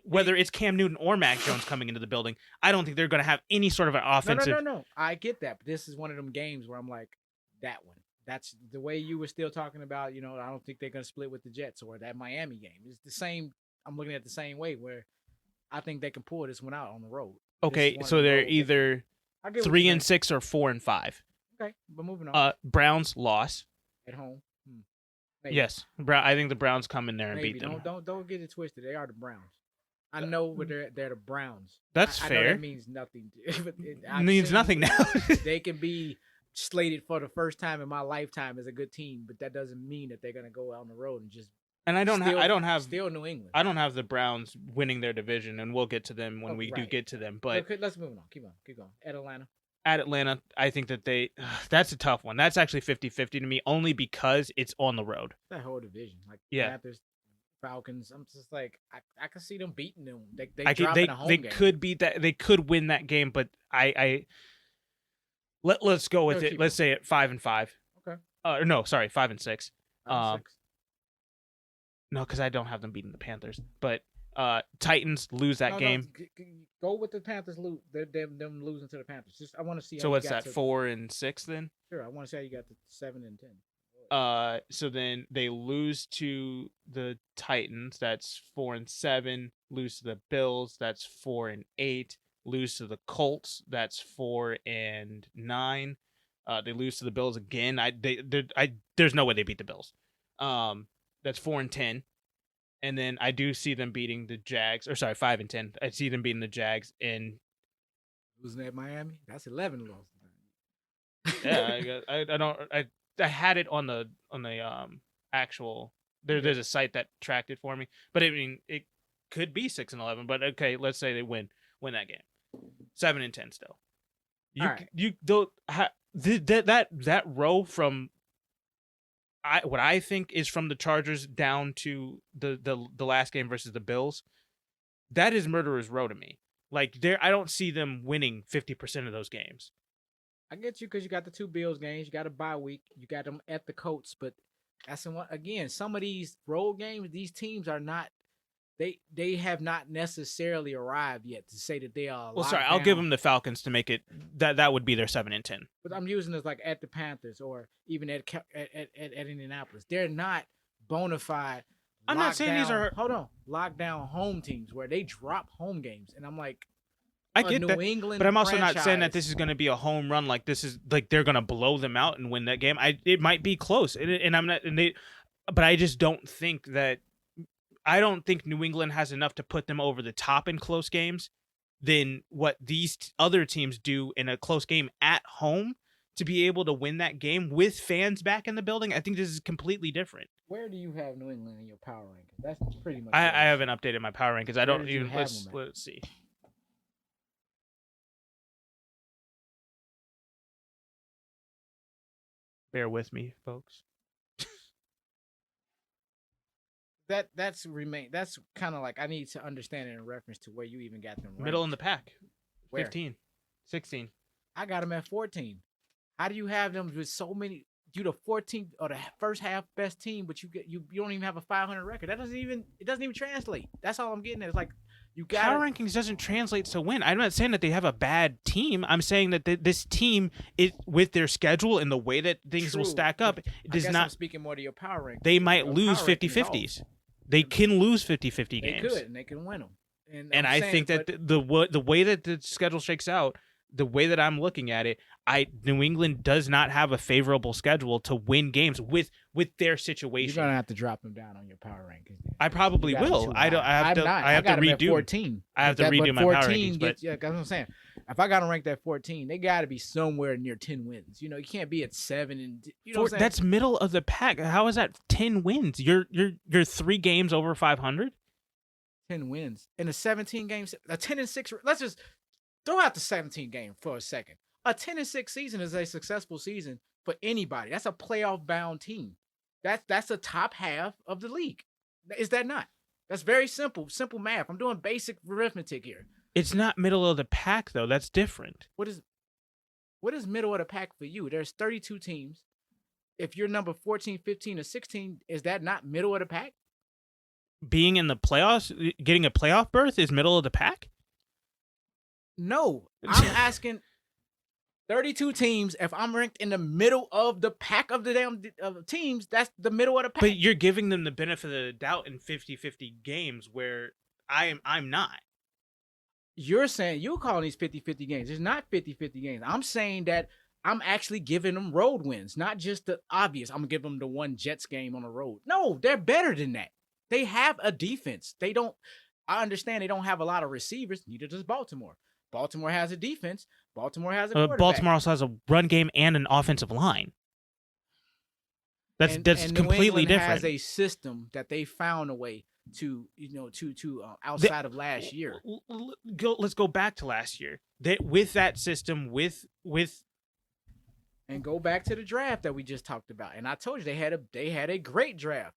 Speaker 1: whether it's Cam Newton or Mac Jones coming into the building. I don't think they're going to have any sort of an offensive.
Speaker 2: No. I get that, but this is one of them games where I'm like, that one. That's the way you were still talking about. I don't think they're going to split with the Jets or that Miami game. It's the same. I'm looking at it the same way where I think they can pull this one out on the road.
Speaker 1: Okay, so they're either 3-6 or 4-5.
Speaker 2: Okay, but moving on.
Speaker 1: Browns loss
Speaker 2: at home.
Speaker 1: Maybe. Yes, I think the Browns come in there and beat them.
Speaker 2: Don't get it twisted. They are the Browns. I know, but they're the Browns.
Speaker 1: That's fair.
Speaker 2: I know that means nothing.
Speaker 1: It means nothing now.
Speaker 2: They can be slated for the first time in my lifetime as a good team, but that doesn't mean that they're gonna go out on the road and just.
Speaker 1: And I don't have
Speaker 2: still New England.
Speaker 1: I don't have the Browns winning their division, and we'll get to them when we do get to them. But
Speaker 2: okay, let's move on. Keep going.
Speaker 1: At Atlanta, I think that that's a tough one. That's actually 50-50 to me, only because it's on the road.
Speaker 2: That whole division, like Panthers, Falcons. I'm just like I can see them beating them. They
Speaker 1: could beat that. They could win that game, but let's go with it. Let's say it 5-5.
Speaker 2: Okay.
Speaker 1: No, sorry, 5-6. No, because I don't have them beating the Panthers. But Titans lose that game.
Speaker 2: Go with the Panthers lose. Them losing to the Panthers. I want to see.
Speaker 1: So what's that? 4-6 then?
Speaker 2: Sure, I want to see how you got to 7-10.
Speaker 1: So then they lose to the Titans. That's 4-7. Lose to the Bills. That's 4-8. Lose to the Colts. That's 4-9. They lose to the Bills again. There's no way they beat the Bills. That's 4-10, and then I do see them beating the Jags. Or sorry, 5-10. I see them beating the Jags in
Speaker 2: losing at Miami. That's 11 losses.
Speaker 1: Yeah, I had it on the actual. There's a site that tracked it for me, but I mean it could be 6-11. But okay, let's say they win that game, 7-10 still. You don't that row from. What I think is from the Chargers down to the last game versus the Bills, that is murderer's row to me. Like I don't see them winning 50% of those games.
Speaker 2: I get you because you got the 2 Bills games, you got a bye week, you got them at the Colts, but that's again some of these road games. These teams are not. They have not necessarily arrived yet to say that they are.
Speaker 1: Well, sorry, I'll give them the Falcons to make it that would be their 7-10.
Speaker 2: But I'm using this like at the Panthers or even at Indianapolis. They're not bona fide.
Speaker 1: I'm not saying these are
Speaker 2: lockdown home teams where they drop home games, and I'm like,
Speaker 1: I get
Speaker 2: New
Speaker 1: that,
Speaker 2: England
Speaker 1: but I'm also
Speaker 2: franchise.
Speaker 1: not saying that this is going to be a home run. Like this is like they're going to blow them out and win that game. It might be close, and I'm not. But I just don't think that. I don't think New England has enough to put them over the top in close games than what these other teams do in a close game at home to be able to win that game with fans back in the building. I think this is completely different.
Speaker 2: Where do you have New England in your power rankings? That's pretty much.
Speaker 1: I
Speaker 2: what
Speaker 1: haven't updated my power rankings. I
Speaker 2: Where
Speaker 1: don't
Speaker 2: did you
Speaker 1: even.
Speaker 2: have them at?
Speaker 1: Let's see. Bear with me, folks.
Speaker 2: That's kind of like I need to understand it in reference to where you even got them ranked.
Speaker 1: Middle in the pack.
Speaker 2: Where?
Speaker 1: 15, 16.
Speaker 2: I got them at 14. How do you have them with so many? You the 14th or the first half best team, but you don't even have a 500 record. It doesn't even translate. That's all I'm getting at. It's like you got
Speaker 1: power rankings doesn't translate to win. I'm not saying that they have a bad team. I'm saying that this team is with their schedule and the way that things will stack up. It does not.
Speaker 2: I'm speaking more to your power rankings.
Speaker 1: They might lose 50-50s. They can lose 50-50 games.
Speaker 2: They could, and they can win them.
Speaker 1: And I think that the way that the schedule shakes out, the way that I'm looking at it, New England does not have a favorable schedule to win games with their situation.
Speaker 2: You're gonna have to drop them down on your power rankings.
Speaker 1: I probably will. I have to redo.
Speaker 2: 14.
Speaker 1: I have to redo my power rankings. But
Speaker 2: that's what I'm saying. If I got them ranked at 14, they got to be somewhere near 10 wins. You can't be at 7 and you know.
Speaker 1: That's middle of the pack. How is that 10 wins? You're 3 games over 500.
Speaker 2: 10 wins in a 17 games. A 10-6. Let's just throw out the 17 game for a second. A 10-6 season is a successful season for anybody. That's a playoff bound team. That's the top half of the league. Is that not? That's very simple math. I'm doing basic arithmetic here.
Speaker 1: It's not middle of the pack though. That's different.
Speaker 2: What is middle of the pack for you? There's 32 teams. If you're number 14, 15, or 16, is that not middle of the pack?
Speaker 1: Being in the playoffs, getting a playoff berth is middle of the pack?
Speaker 2: No. I'm asking 32 teams. If I'm ranked in the middle of the pack of the damn teams, that's the middle of the pack.
Speaker 1: But you're giving them the benefit of the doubt in 50-50 games where I'm not.
Speaker 2: You're saying you're calling these 50-50 games. It's not 50-50 games. I'm saying that I'm actually giving them road wins, not just the obvious. I'm going to give them the one Jets game on the road. No, they're better than that. They have a defense. I understand they don't have a lot of receivers. Neither does Baltimore. Baltimore has a defense. Baltimore has a quarterback.
Speaker 1: Baltimore also has a run game and an offensive line. That's completely different.
Speaker 2: Has a system that they found a way to outside of last year.
Speaker 1: Let's go back to last year. With that system,
Speaker 2: and go back to the draft that we just talked about. And I told you they had a great draft.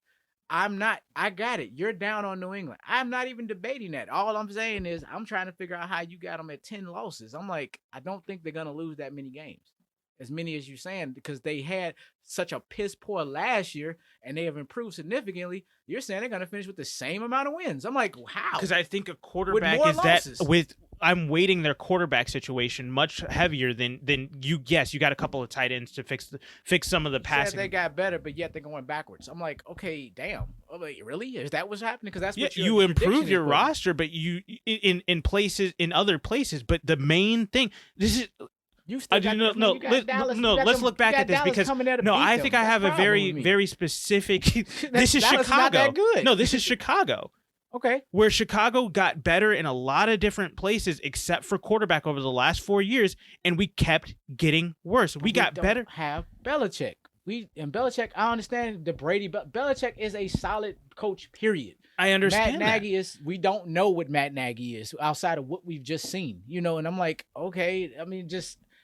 Speaker 2: I got it. You're down on New England. I'm not even debating that. All I'm saying is I'm trying to figure out how you got them at 10 losses. I'm like, I don't think they're going to lose that many games. As many as you're saying, because they had such a piss poor last year and they have improved significantly. You're saying they're going to finish with the same amount of wins. I'm like, how?
Speaker 1: Because I think a quarterback is losses. That I'm weighting their quarterback situation much heavier than you. Yes, you got a couple of tight ends to fix some of the passing.
Speaker 2: They got better, but yet they're going backwards. I'm like, okay, damn. I'm like, really? Is that what's happening? Because that's what
Speaker 1: you improve your roster, but you in other places. But the main thing, this is. Let's look back at this because I think I have a very specific. This is Chicago.
Speaker 2: Not that good.
Speaker 1: No, this is Chicago.
Speaker 2: Okay.
Speaker 1: Where Chicago got better in a lot of different places except for quarterback over the last 4 years, and we kept getting worse. We got better.
Speaker 2: Have Belichick. Belichick, I understand the Brady, but Belichick is a solid coach, period.
Speaker 1: I understand
Speaker 2: Matt Nagy we don't know what Matt Nagy is outside of what we've just seen, and I'm like, okay, I mean,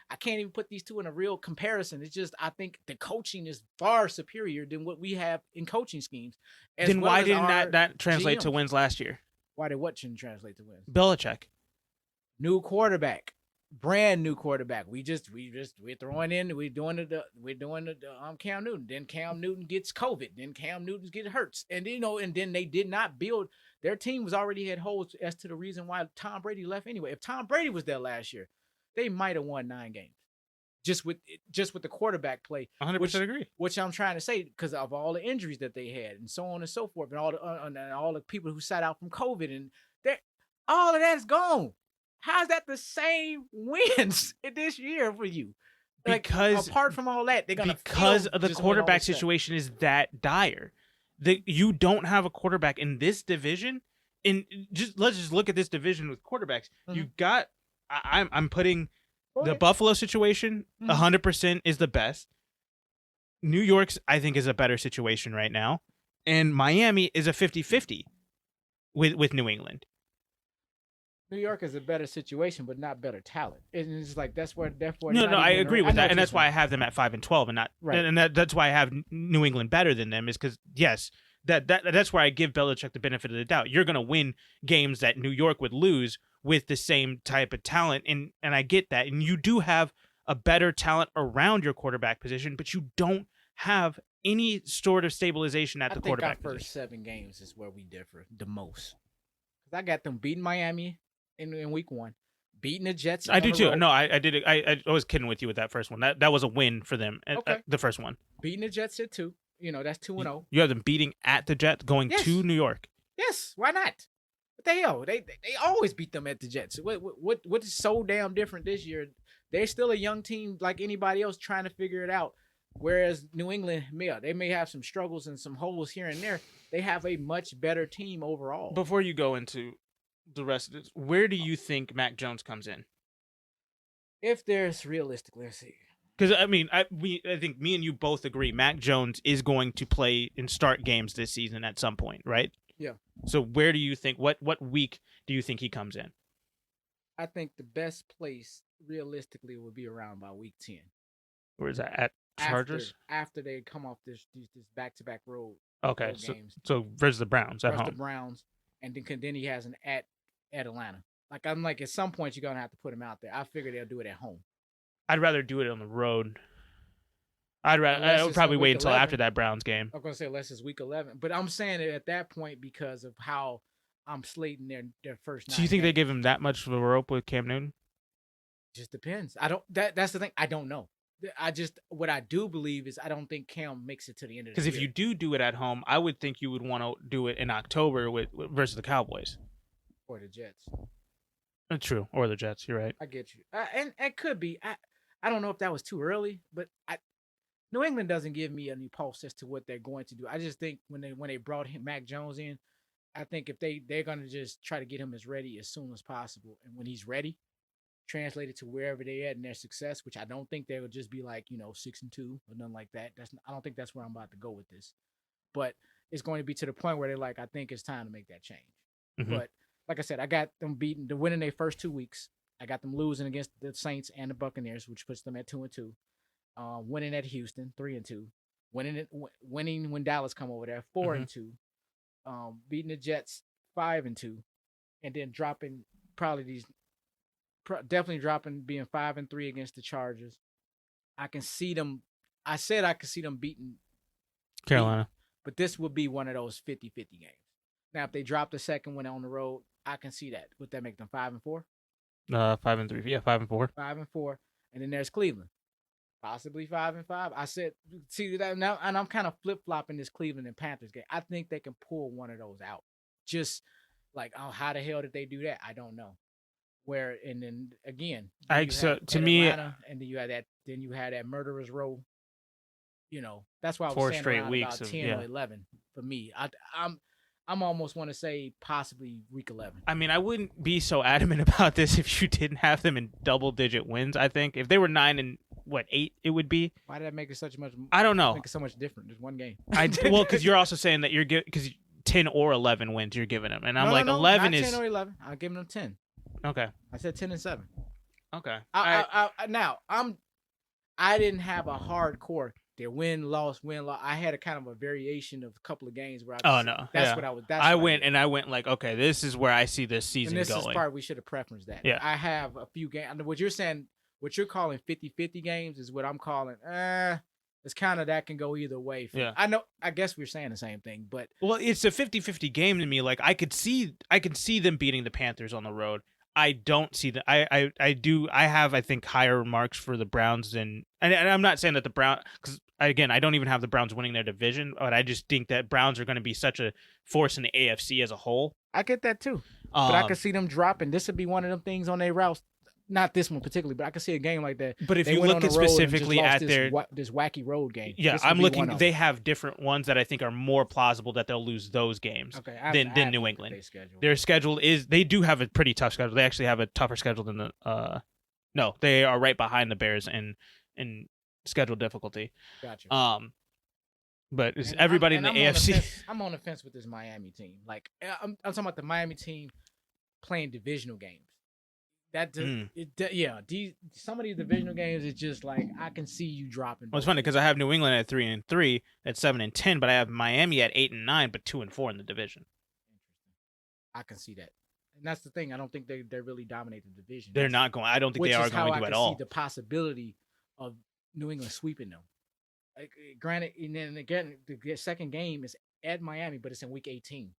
Speaker 2: I can't even put these two in a real comparison. It's just I think the coaching is far superior than what we have in coaching schemes.
Speaker 1: Then why didn't that translate to wins last year?
Speaker 2: Why did what shouldn't translate to wins?
Speaker 1: Belichick.
Speaker 2: New quarterback. Brand new quarterback. We're throwing in, we're doing the Cam Newton. Then Cam Newton gets COVID. Then Cam Newton gets hurts. And then they did not build. Their team was already had holes as to the reason why Tom Brady left anyway. If Tom Brady was there last year, they might have won 9 games just with the quarterback play.
Speaker 1: 100% agree.
Speaker 2: Which I'm trying to say because of all the injuries that they had and so on and so forth, and all the people who sat out from COVID, and all of that is gone. How's that the same wins this year for you?
Speaker 1: Because
Speaker 2: apart from all that, they're gonna
Speaker 1: because of the quarterback situation is that dire. You don't have a quarterback in this division. Let's just look at this division with quarterbacks. Mm-hmm. You got. I'm putting the Buffalo situation 100% is the best. New York's I think is a better situation right now. and Miami is a 50-50 with New England.
Speaker 2: New York is a better situation, but not better talent. And it's like therefore.
Speaker 1: No, I agree with that, and that's why I
Speaker 2: I
Speaker 1: have them at 5-12, and not
Speaker 2: Right.
Speaker 1: and that's why I have New England better than them, is because yes, that's where I give Belichick the benefit of the doubt. You're gonna win games that New York would lose with the same type of talent, and I get that, and you do have a better talent around your quarterback position, but you don't have any sort of stabilization at the quarterback
Speaker 2: our first
Speaker 1: position.
Speaker 2: 7 games is where we differ the most. Because I got them beating Miami in week 1, beating the Jets.
Speaker 1: I do too.
Speaker 2: Road,
Speaker 1: No, I did. I was kidding with you with that first one. That was a win for them.
Speaker 2: Okay.
Speaker 1: The first one.
Speaker 2: beating the Jets at 2. That's 2-0.
Speaker 1: You have them beating at the Jets, going
Speaker 2: Yes.
Speaker 1: to New York.
Speaker 2: Yes, why not? What the hell? They always beat them at the Jets. What is so damn different this year? They're still a young team like anybody else trying to figure it out. Whereas New England, they may have some struggles and some holes here and there. They have a much better team overall.
Speaker 1: Before you go into the rest of this, where do you think Mac Jones comes in?
Speaker 2: If there's realistically, let's see.
Speaker 1: Because I think me and you both agree Mac Jones is going to play and start games this season at some point, right?
Speaker 2: Yeah.
Speaker 1: So where do you think what week do you think he comes in?
Speaker 2: I think the best place realistically would be around by week 10.
Speaker 1: Where is that, at Chargers?
Speaker 2: After they come off this back-to-back road.
Speaker 1: Okay,
Speaker 2: games.
Speaker 1: so versus the Browns at
Speaker 2: versus
Speaker 1: home.
Speaker 2: the Browns, and then he has an at Atlanta. I'm like, at some point you're gonna have to put him out there. I figure they'll do it at home.
Speaker 1: I'd rather do it on the road. I would probably wait until
Speaker 2: 11.
Speaker 1: after that Browns game.
Speaker 2: I'm gonna say unless it's week 11, but I'm saying it at that point because of how I'm slating their first.
Speaker 1: So you think they give him that much of a rope with Cam Newton?
Speaker 2: Just depends. I don't. That's the thing. I don't know. What I do believe is I don't think Cam makes it to the end of the year.
Speaker 1: Because if you do it at home, I would think you would want to do it in October versus the Cowboys
Speaker 2: or the Jets.
Speaker 1: True, or the Jets. You're right.
Speaker 2: I get you, and it could be. I don't know if that was too early, but New England doesn't give me any pulse as to what they're going to do. I just think when they brought Mac Jones in, I think if they're going to just try to get him as ready as soon as possible, and when he's ready, translate it to wherever they're at in their success, which I don't think they would just be like 6-2 or nothing like that. I don't think that's where I'm about to go with this, but it's going to be to the point where they're like, I think it's time to make that change. Mm-hmm. But like I said, I got them winning their first 2 weeks. I got them losing against the Saints and the Buccaneers, which puts them at 2-2. Winning at Houston, 3-2. Winning when Dallas come over there, 4-2. Beating the Jets, 5-2, and then dropping definitely dropping, being 5-3 against the Chargers. I can see them. I said I could see them beating
Speaker 1: Carolina,
Speaker 2: but this would be one of those 50-50 games. Now, if they drop the second one on the road, I can see that. Would that make them 5-4?
Speaker 1: 5-3. Yeah, 5-4.
Speaker 2: 5-4, and then there's Cleveland, possibly 5-5. I said, see that now, and I'm kind of flip flopping this Cleveland and Panthers game. I think they can pull one of those out. Just like, how the hell did they do that? I don't know. Where and then again,
Speaker 1: to me,
Speaker 2: Atlanta, and then you had that murderer's row. That's why I was
Speaker 1: 4
Speaker 2: saying
Speaker 1: straight weeks
Speaker 2: about
Speaker 1: of
Speaker 2: 10 or 11 for me. I'm almost want to say possibly week 11.
Speaker 1: I mean, I wouldn't be so adamant about this if you didn't have them in double-digit wins. I think if they were 9-8, it would be.
Speaker 2: Why did that make it such much?
Speaker 1: I don't know.
Speaker 2: Make it so much different. There's one game.
Speaker 1: Well, because you're also saying that because 10 or 11 wins you're giving them, and I'm 11
Speaker 2: not
Speaker 1: is
Speaker 2: 10 or 11. I'll give them 10.
Speaker 1: Okay.
Speaker 2: I said 10-7.
Speaker 1: Okay.
Speaker 2: I didn't have a hardcore. Their win, loss. I had a kind of a variation of a couple of games where I
Speaker 1: went like, okay, this is where I see this season going.
Speaker 2: And this is part we should have preferenced that.
Speaker 1: Yeah.
Speaker 2: I have a few games. What you're saying, what you're calling 50-50 games is what I'm calling, it's kind of that can go either way.
Speaker 1: Yeah.
Speaker 2: I guess we're saying the same thing, but.
Speaker 1: Well, it's a 50-50 game to me. Like, I could see them beating the Panthers on the road. I don't see that. I have, I think, higher marks for the Browns and I'm not saying that the Browns, because again, I don't even have the Browns winning their division, but I just think that Browns are going to be such a force in the AFC as a whole.
Speaker 2: I get that too, but I could see them dropping. This would be one of them things on their routes. Not this one particularly, but I could see a game like that.
Speaker 1: But if you look at specifically at
Speaker 2: this wacky road game,
Speaker 1: yeah, I'm looking. They have different ones that I think are more plausible that they'll lose those games than New England. Their schedule is they do have a pretty tough schedule. They actually have a tougher schedule than the. No, they are right behind the Bears in schedule difficulty.
Speaker 2: Gotcha.
Speaker 1: But it's
Speaker 2: And
Speaker 1: everybody in the
Speaker 2: I'm on the
Speaker 1: AFC.
Speaker 2: fence. I'm on the fence with this Miami team. Like I'm talking about the Miami team playing divisional games. Yeah, some of these divisional games is just like I can see you dropping.
Speaker 1: Well, it's funny because I have New England at 3-3, at 7-10, but I have Miami at 8-9, but 2-4 in the division.
Speaker 2: I can see that, and that's the thing. I don't think they really dominate the division.
Speaker 1: They're not going. I don't think they are going to at all.
Speaker 2: See the possibility of New England sweeping them. Like, granted, and then again, the second game is at Miami, but it's in week 18.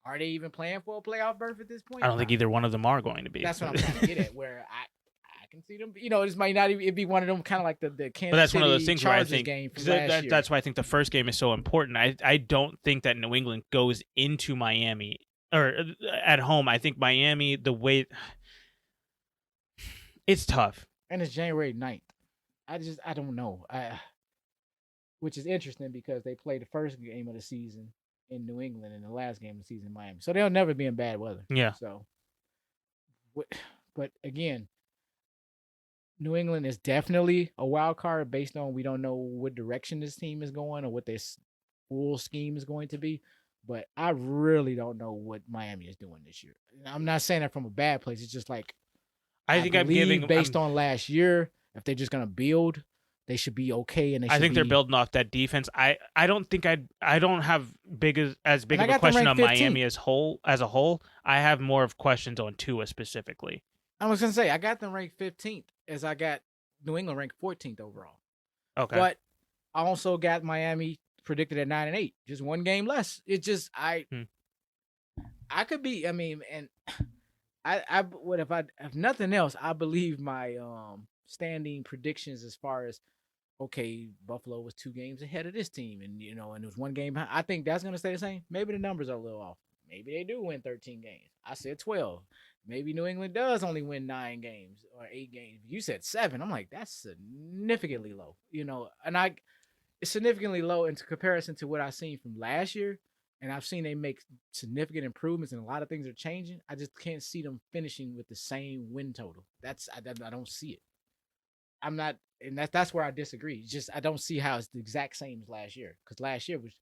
Speaker 2: Are they even playing for a playoff berth at this point?
Speaker 1: I don't think either one of them are going to be.
Speaker 2: That's what I'm trying to get at. Where I can see them. This might not even be one of them. Kind of like the Kansas
Speaker 1: but that's
Speaker 2: City
Speaker 1: one of those things
Speaker 2: Chargers
Speaker 1: where I think
Speaker 2: game from last year.
Speaker 1: That's why I think the first game is so important. I don't think that New England goes into Miami or at home. I think Miami, the way it's tough,
Speaker 2: and it's January 9th. I don't know. Which is interesting because they played the first game of the season in New England and the last game of the season in Miami. So they'll never be in bad weather.
Speaker 1: Yeah.
Speaker 2: So, but again, New England is definitely a wild card based on we don't know what direction this team is going or what their full scheme is going to be. But I really don't know what Miami is doing this year. I'm not saying that from a bad place. It's just like I think I'm giving based on last year. If they're just gonna build, they should be okay. And
Speaker 1: I think they're building off that defense. I don't think I don't have as big of a question on Miami as a whole. I have more of questions on Tua specifically.
Speaker 2: I was gonna say I got them ranked 15th as I got New England ranked 14th overall.
Speaker 1: Okay,
Speaker 2: but I also got Miami predicted at 9-8, just one game less. It just I could be. I mean, and I what if nothing else, I believe my standing predictions as far as okay, Buffalo was 2 games ahead of this team, and and it was 1 game. I think that's gonna stay the same. Maybe the numbers are a little off. Maybe they do win 13 games. I said 12. Maybe New England does only win 9 games or 8 games. You said 7. I'm like, that's significantly low. And it's significantly low in comparison to what I've seen from last year. And I've seen they make significant improvements and a lot of things are changing. I just can't see them finishing with the same win total. I don't see it. I'm not, and that's where I disagree. It's just I don't see how it's the exact same as last year because last year was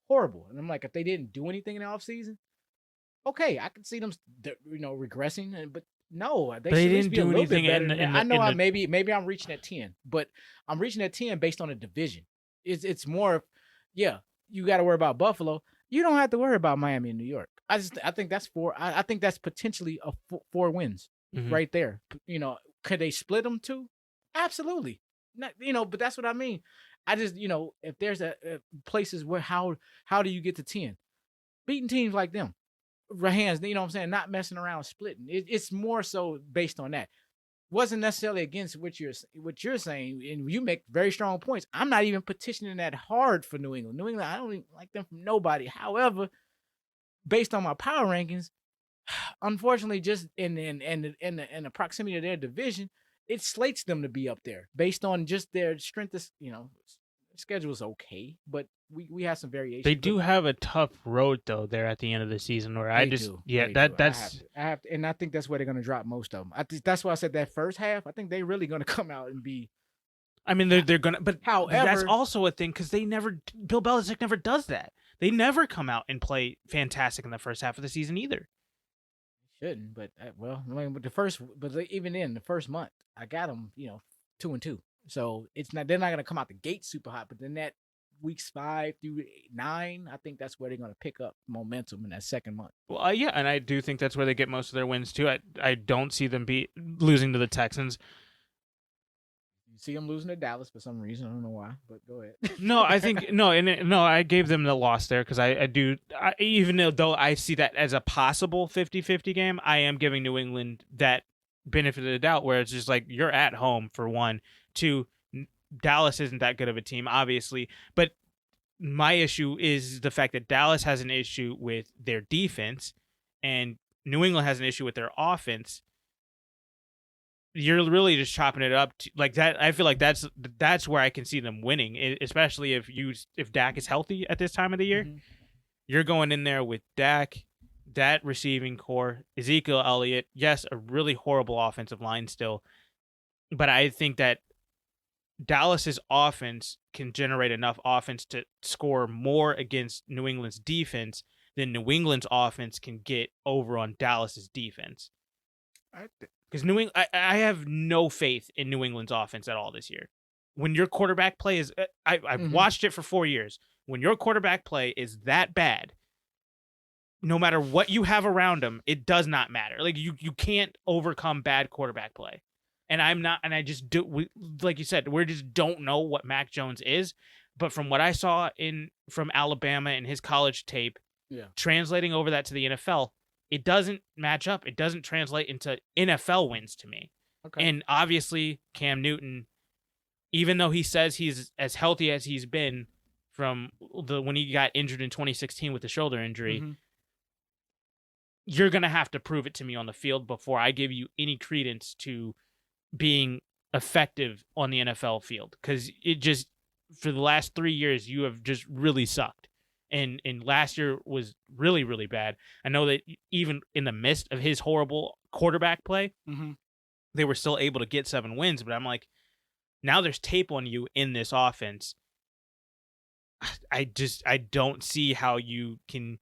Speaker 2: horrible. And I'm like, if they didn't do anything in the offseason, okay, I can see them, regressing. But no, they didn't do anything. I know maybe I'm reaching at 10, but I'm reaching at 10 based on a division. It's more of, yeah, you got to worry about Buffalo. You don't have to worry about Miami and New York. I think that's 4. I think that's potentially 4 wins right there. Could they split them 2? Absolutely. Not, but that's what I mean. I just, if there's a places where how do you get to 10? Beating teams like them. Hands, what I'm saying? Not messing around splitting. It's more so based on that. Wasn't necessarily against what you're saying, and you make very strong points. I'm not even petitioning that hard for New England. New England, I don't even like them from nobody. However, based on my power rankings, unfortunately, just in the proximity of their division, it slates them to be up there based on just their strength. Schedule's okay, but we have some variation.
Speaker 1: They do have a tough road though there at the end of the season, where I have
Speaker 2: to, and I think that's where they're going to drop most of them. That's why I said that first half. I think they're really going to come out and be.
Speaker 1: I mean, they're going to, but however, that's also a thing because Bill Belichick never does that. They never come out and play fantastic in the first half of the season either.
Speaker 2: Shouldn't, but even in the first month, I got them, 2-2. So it's not, they're not going to come out the gate super hot, but then that weeks 5 through 9, I think that's where they're going to pick up momentum in that second month.
Speaker 1: Well, yeah, and I do think that's where they get most of their wins too. I don't see them losing to the Texans.
Speaker 2: You see them losing to Dallas for some reason. I don't know why, but go ahead.
Speaker 1: No, I think I gave them the loss there because I do. Even though I see that as a possible 50-50 game, I am giving New England that benefit of the doubt where it's just like you're at home for 1. 2, Dallas isn't that good of a team, obviously, but my issue is the fact that Dallas has an issue with their defense and New England has an issue with their offense. You're really just chopping it up like that. I feel like that's where I can see them winning, especially if Dak is healthy at this time of the year. Mm-hmm. You're going in there with Dak, that receiving core, Ezekiel Elliott. Yes, a really horrible offensive line still, but I think that Dallas's offense can generate enough offense to score more against New England's defense than New England's offense can get over on Dallas's defense. Because I have no faith in New England's offense at all this year. When your quarterback play is, I've watched it for 4 years. When your quarterback play is that bad, no matter what you have around him, it does not matter. Like you can't overcome bad quarterback play. And I just do, like you said, we just don't know what Mac Jones is. But from what I saw from Alabama and his college tape, translating over that to the NFL, it doesn't match up. It doesn't translate into NFL wins to me. Okay. And obviously, Cam Newton, even though he says he's as healthy as he's been from when he got injured in 2016 with the shoulder injury, you're going to have to prove it to me on the field before I give you any credence to being effective on the NFL field. Because it just, for the last 3 years, you have just really sucked. And last year was really, really bad. I know that even in the midst of his horrible quarterback play, they were still able to get 7 wins. But I'm like, now there's tape on you in this offense. I don't see how you can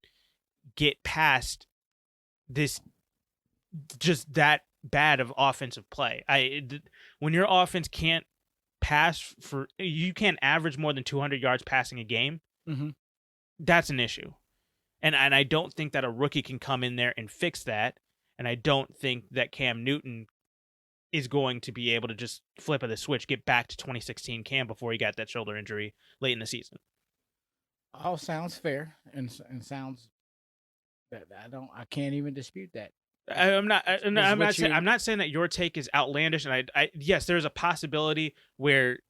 Speaker 1: get past this, just that bad of offensive play. When your offense can't pass you can't average more than 200 yards passing a game. That's an issue. And I don't think that a rookie can come in there and fix that. And I don't think that Cam Newton is going to be able to just flip of the switch, get back to 2016 Cam before he got that shoulder injury late in the season.
Speaker 2: All sounds fair and sounds that I can't even dispute that.
Speaker 1: I'm not saying that your take is outlandish, and yes, there's a possibility where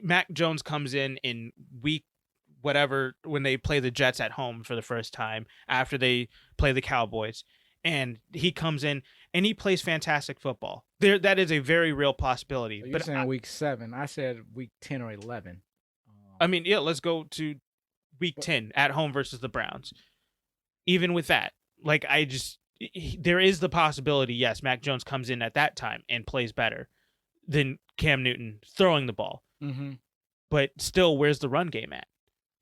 Speaker 1: Mac Jones comes in week whatever when they play the Jets at home for the first time after they play the Cowboys, and he comes in and he plays fantastic football. That is a very real possibility.
Speaker 2: So you're saying week 7. I said week 10 or 11.
Speaker 1: I mean, let's go to week 10 at home versus the Browns. Even with that, like there is the possibility, yes, Mac Jones comes in at that time and plays better than Cam Newton throwing the ball. But still, where's the run game at?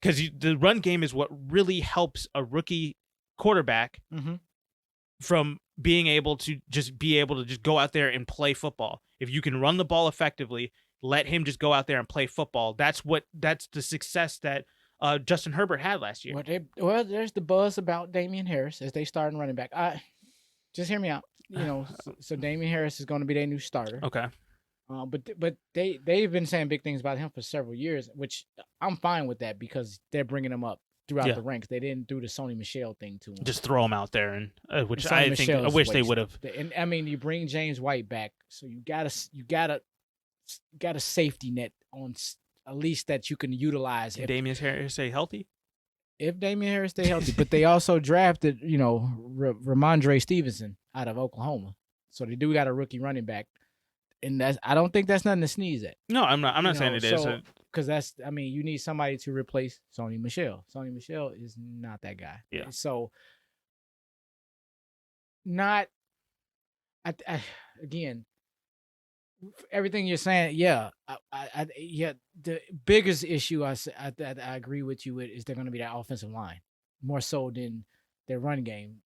Speaker 1: Because the run game is what really helps a rookie quarterback from being able to just go out there and play football. If you can run the ball effectively, let him just go out there and play football. That's the success that Justin Herbert had last year.
Speaker 2: Well, there's the buzz about Damian Harris as they start running back. Just hear me out. So Damian Harris is going to be their new starter.
Speaker 1: Okay.
Speaker 2: But they've been saying big things about him for several years, which I'm fine with that because they're bringing him up throughout the ranks. They didn't do the Sony Michel thing to him.
Speaker 1: Just throw him out there, and which I wish they would have.
Speaker 2: And I mean, you bring James White back, so you got a safety net on at least that you can utilize.
Speaker 1: If Damian Harris stay healthy.
Speaker 2: If Damian Harris stay healthy, but they also drafted Ramondre Stevenson out of Oklahoma, so they do got a rookie running back. And I don't think that's nothing to sneeze at.
Speaker 1: No, I'm not saying it is.
Speaker 2: Because you need somebody to replace Sony Michel. Sony Michel is not that guy.
Speaker 1: Yeah.
Speaker 2: So, again, everything you're saying, the biggest issue I agree with you with is they're going to be that offensive line more so than their run game.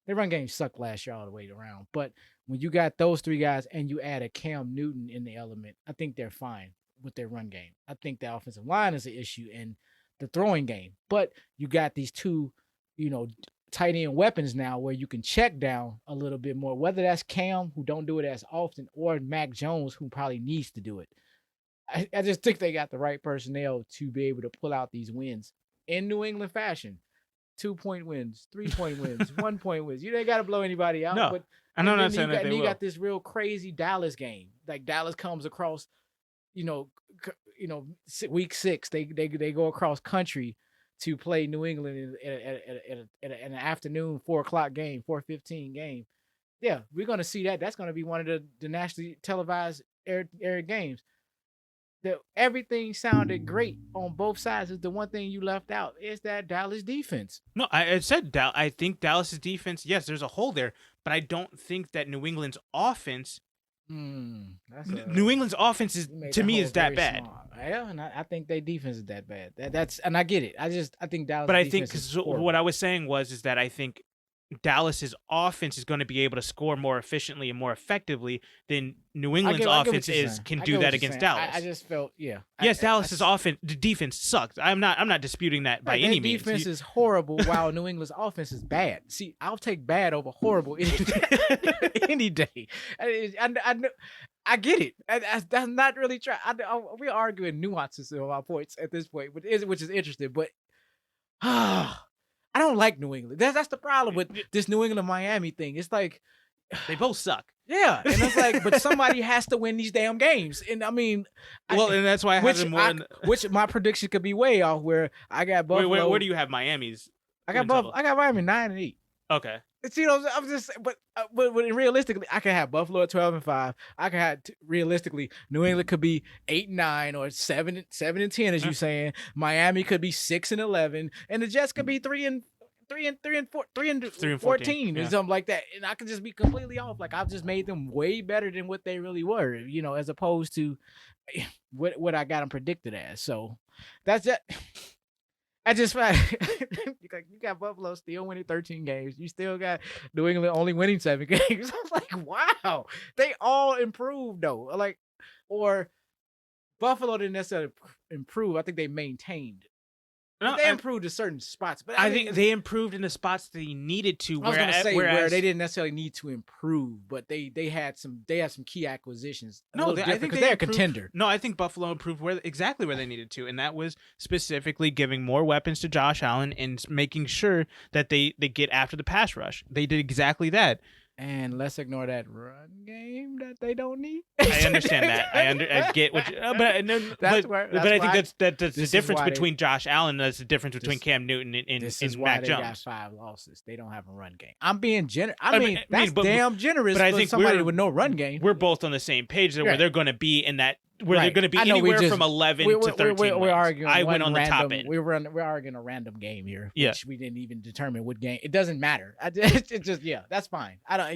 Speaker 2: Their run game sucked last year all the way around, but when you got those 3 guys and you add a Cam Newton in the element, I think they're fine with their run game. I think the offensive line is an issue in the throwing game, but you got these 2, tight end weapons now where you can check down a little bit more, whether that's Cam, who don't do it as often, or Mac Jones, who probably needs to do it. I just think they got the right personnel to be able to pull out these wins in New England fashion. 2-point wins, 3-point wins, 1-point wins. You ain't got to blow anybody out.
Speaker 1: No,
Speaker 2: but
Speaker 1: I know not saying that they will.
Speaker 2: You got this real crazy Dallas game. Like Dallas comes across, week 6, they go across country to play New England at an afternoon 4:00 game, 4:15 game. Yeah, we're gonna see that. That's gonna be one of the nationally televised air games. Everything sounded great on both sides. The one thing you left out is that Dallas defense.
Speaker 1: No, I said I think Dallas's defense, yes, there's a hole there, but I don't think that New England's offense New England's offense is to me is that bad.
Speaker 2: Yeah, and I think their defense is that bad. That's and I get it. I think Dallas.
Speaker 1: But I think what I was saying is that I think Dallas's offense is going to be able to score more efficiently and more effectively than New England's offense can do that against Dallas.
Speaker 2: I just felt,
Speaker 1: Yes, Dallas's defense sucks. I'm not disputing that by any means.
Speaker 2: Defense is horrible while New England's offense is bad. See, I'll take bad over horrible any day. I get it. That's not really trying. We're arguing nuances of our points at this point, which is interesting. But I don't like New England. That's the problem with this New England Miami thing. It's like
Speaker 1: they both suck.
Speaker 2: Yeah, and it's like, but somebody has to win these damn games. And I mean,
Speaker 1: and that's why I have them more.
Speaker 2: Which my prediction could be way off. Where I got Buffalo.
Speaker 1: Where do you have Miami's?
Speaker 2: I got Miami 9-8.
Speaker 1: Okay.
Speaker 2: See, I'm just, but realistically, I can have Buffalo at 12-5. I can have realistically New England could be 8-9 or 7-10, as you saying. Miami could be 6-11, and the Jets could be 3-14 or something like that. And I could just be completely off. Like I've just made them way better than what they really were, as opposed to what I got them predicted as. So that's it. I just find you got Buffalo still winning 13 games. You still got New England only winning 7 games. I was like, wow, they all improved though. Or Buffalo didn't necessarily improve. I think they maintained. No, they improved in certain spots, but
Speaker 1: I think they improved in the spots they needed to.
Speaker 2: I was going to say where they didn't necessarily need to improve, but they had some key acquisitions.
Speaker 1: No, I think
Speaker 2: they're a contender.
Speaker 1: No, I think Buffalo improved exactly where they needed to, and that was specifically giving more weapons to Josh Allen and making sure that they get after the pass rush. They did exactly that.
Speaker 2: And let's ignore that run game that they don't need.
Speaker 1: I understand that. I get what, but I think that's the difference between Josh Allen. That's the difference between Cam Newton and
Speaker 2: this is
Speaker 1: Mac
Speaker 2: why
Speaker 1: Jones.
Speaker 2: They got 5 losses. They don't have a run game. I'm being generous. I mean, that's damn generous. But I think somebody with no run game.
Speaker 1: We're both on the same page where they're going to be in that. Where they're going to be anywhere from 11 to 13
Speaker 2: we're arguing.
Speaker 1: I went on the top end.
Speaker 2: We're arguing a random game here, which we didn't even determine what game. It doesn't matter. It just that's fine. I don't.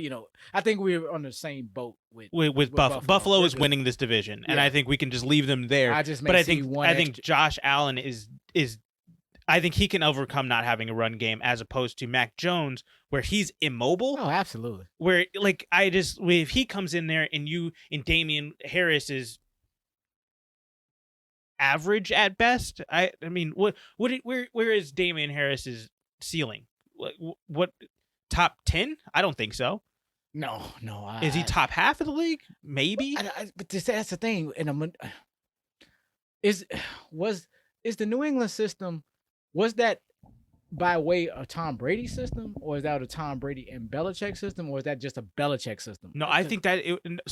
Speaker 2: I think we're on the same boat with Buffalo.
Speaker 1: Buffalo is winning this division, and I think we can just leave them there. I think Josh Allen is. I think he can overcome not having a run game as opposed to Mac Jones, where he's immobile.
Speaker 2: Oh, absolutely.
Speaker 1: Where if he comes in there and Damian Harris is average at best. I mean, where is Damian Harris's ceiling? What top 10? I don't think so.
Speaker 2: No.
Speaker 1: Is he top half of the league? Maybe.
Speaker 2: But that's the thing. Is the New England system, was that by way of Tom Brady system, or is that a Tom Brady and Belichick system, or is that just a Belichick system?
Speaker 1: No, I think that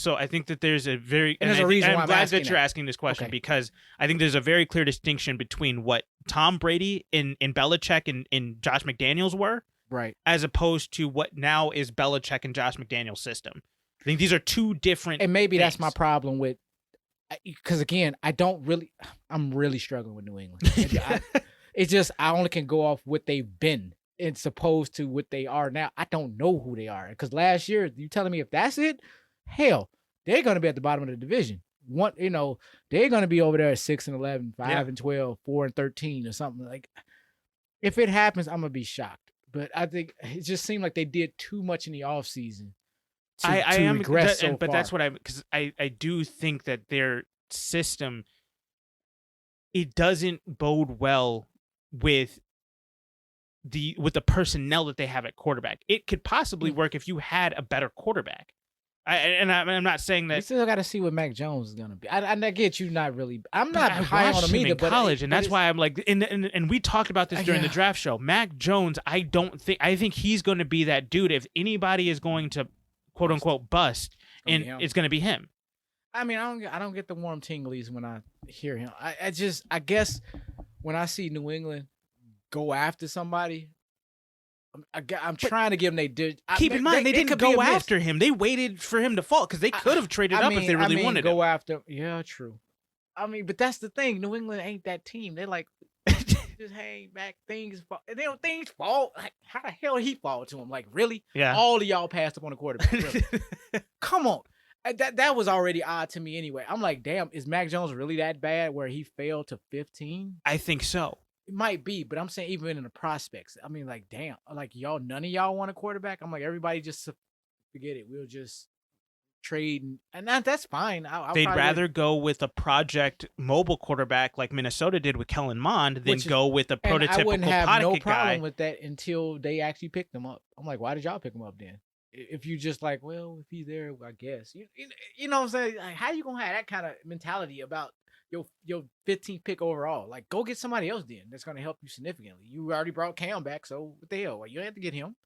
Speaker 1: I think that there's a very and there's a reason why I'm glad that you're asking this question, because I think there's a very clear distinction between what Tom Brady and Belichick and Josh McDaniels were,
Speaker 2: right,
Speaker 1: as opposed to what now is Belichick and Josh McDaniels' system. I think these are two different.
Speaker 2: And maybe
Speaker 1: things.
Speaker 2: That's my problem with, because again, I'm really struggling with New England. It's just I only can go off what they've been as opposed to what they are now. I don't know who they are, because last year, you telling me if that's it, hell, they're going to be at the bottom of the division. They're going to be over there at 6-11, 5-12, 4-13, or something like. If it happens, I'm gonna be shocked. But I think it just seemed like they did too much in the offseason.
Speaker 1: But that's what because I do think that their system, it doesn't bode well with the personnel that they have at quarterback. It could possibly work if you had a better quarterback. I'm not saying that.
Speaker 2: We still got to see what Mac Jones is gonna be. I get you not really. I'm not high on him either. But
Speaker 1: college, and that's why I'm like, and we talked about this during the draft show. Mac Jones, I think he's going to be that dude. If anybody is going to quote unquote bust, and it's going to be him.
Speaker 2: I mean, I don't get the warm tinglies when I hear him. I guess when I see New England go after somebody, I'm trying to give them they did.
Speaker 1: Keep in mind, they didn't go after him. They waited for him to fall, because they could have traded up if they really wanted
Speaker 2: go
Speaker 1: him.
Speaker 2: after. Yeah, true. I mean, but that's the thing. New England ain't that team. They're like just hang back. Things fall. Things fall. Like, how the hell he fall to him? Like, really?
Speaker 1: Yeah.
Speaker 2: All of y'all passed up on the quarterback. Really? Come on. That was already odd to me anyway. I'm like, damn, is Mac Jones really that bad where he fell to 15?
Speaker 1: I think so.
Speaker 2: It might be, but I'm saying even in the prospects, I mean, like, damn, like y'all, none of y'all want a quarterback. I'm like, everybody just forget it. We'll just trade, and that's fine.
Speaker 1: They'd rather go with a project mobile quarterback like Minnesota did with Kellen Mond than go with a prototypical
Speaker 2: I wouldn't have no problem
Speaker 1: guy.
Speaker 2: with that until they actually picked them up. I'm like, why did y'all pick him up then? If you just like, well, if he's there, I guess. You know what I'm saying? Like, how you gonna have that kind of mentality about your 15th pick overall? Like, go get somebody else then that's gonna help you significantly. You already brought Cam back, so what the hell? Well, you don't have to get him.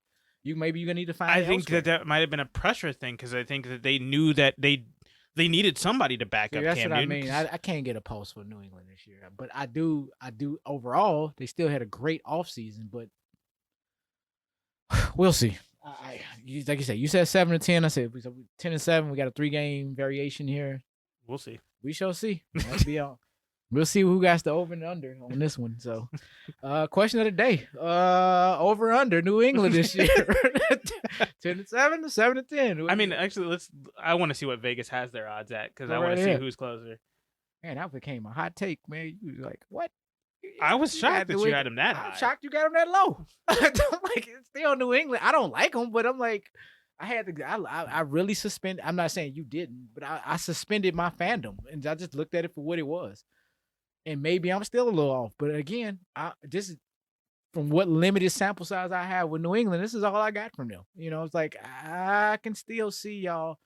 Speaker 2: Maybe you're gonna need to find.
Speaker 1: I think that might have been a pressure thing because I think that they knew that they needed somebody to back up.
Speaker 2: That's
Speaker 1: Cam
Speaker 2: what
Speaker 1: Newton.
Speaker 2: I mean. I can't get a pulse for New England this year, but I do. Overall, they still had a great offseason, but we'll see. Like you said, you said 7-10. I said 10-7. We got a 3-game variation here.
Speaker 1: We'll see.
Speaker 2: We shall see. That'll be all. We'll see who got the over and under on this one. So, question of the day: over under New England this year, 10-7, 7-10.
Speaker 1: I mean, actually, I want to see what Vegas has their odds at because I want to see who's closer.
Speaker 2: Man, that became a hot take, man. You like what?
Speaker 1: I was shocked that you had him that high.
Speaker 2: I'm shocked you got him that low. Like, it's still New England. I don't like him, but I'm like, I really suspended. I'm not saying you didn't, but I suspended my fandom and I just looked at it for what it was. And maybe I'm still a little off, but again, this is from what limited sample size I have with New England. This is all I got from them. You know, it's like I can still see y'all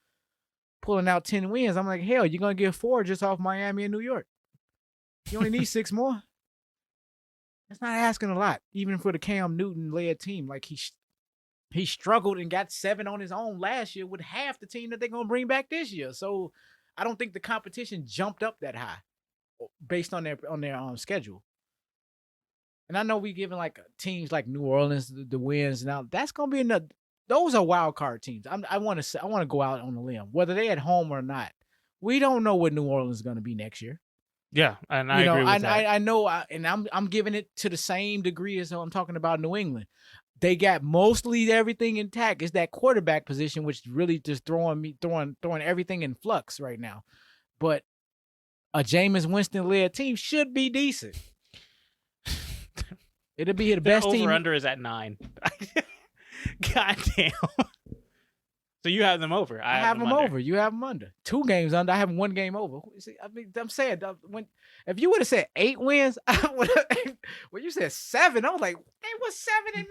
Speaker 2: pulling out 10 wins. I'm like, hell, you're gonna get 4 just off Miami and New York. You only need 6 more. That's not asking a lot, even for the Cam Newton-led team. Like he struggled and got 7 on his own last year with half the team that they're gonna bring back this year. So I don't think the competition jumped up that high based on their schedule. And I know we giving like teams like New Orleans the wins. Now that's gonna be another. Those are wild card teams. I want to go out on a limb, whether they at home or not. We don't know what New Orleans is gonna be next year.
Speaker 1: Yeah, and I agree with that.
Speaker 2: I know, and I'm giving it to the same degree as I'm talking about New England. They got mostly everything intact. It's that quarterback position which really just throwing everything in flux right now. But a Jameis Winston-led team should be decent. It'll be the best team.
Speaker 1: Over under is at 9. God damn. So you have them over.
Speaker 2: I have them over. You have them under. 2 games under. I have 1 game over. I mean, I'm saying if you would have said 8 wins, when you said 7, I was like, they was 7-9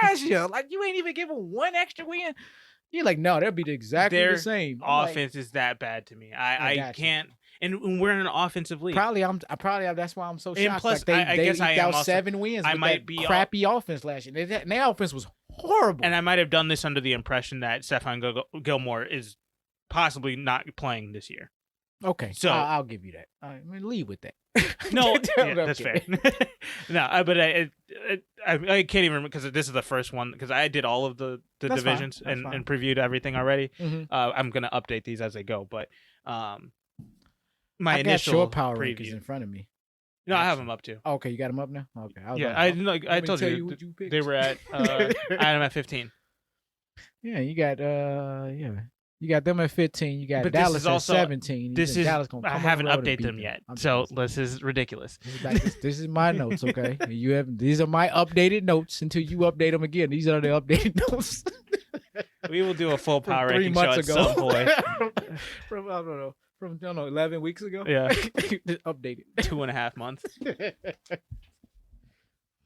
Speaker 2: last year. Like you ain't even give them 1 extra win. You're like, no, they'll be exactly the same.
Speaker 1: Offense is that bad to me. I can't. And we're in an offensive league.
Speaker 2: Probably that's why I'm so shocked.
Speaker 1: And plus,
Speaker 2: like
Speaker 1: I guess I am
Speaker 2: out
Speaker 1: also,
Speaker 2: 7 wins.
Speaker 1: I
Speaker 2: with
Speaker 1: might
Speaker 2: that
Speaker 1: be
Speaker 2: crappy offense last year. Their offense was horrible.
Speaker 1: And I might have done this under the impression that Stephon Gilmore is possibly not playing this year.
Speaker 2: Okay, so I'll give you that. I mean, leave with that.
Speaker 1: No, that's fair. No, but I can't even because this is the first one because I did all of the divisions and previewed everything already.
Speaker 2: Mm-hmm.
Speaker 1: I'm gonna update these as they go, but my
Speaker 2: I
Speaker 1: initial
Speaker 2: short power
Speaker 1: preview
Speaker 2: rankings in front of me.
Speaker 1: No, I have them up too.
Speaker 2: Okay, you got them up now. Okay,
Speaker 1: I told you
Speaker 2: what you picked.
Speaker 1: They were at. I had them at 15.
Speaker 2: Yeah, you got you got them at 15. You got
Speaker 1: but
Speaker 2: Dallas
Speaker 1: this is also,
Speaker 2: at 17.
Speaker 1: This is
Speaker 2: Dallas gonna
Speaker 1: I haven't updated them yet, so this is ridiculous.
Speaker 2: This is my notes, okay? These are my updated notes until you update them again. These are the updated notes.
Speaker 1: We will do a full power ranking show at some point.
Speaker 2: From I don't know, 11 weeks ago.
Speaker 1: Yeah,
Speaker 2: updated
Speaker 1: 2.5 months.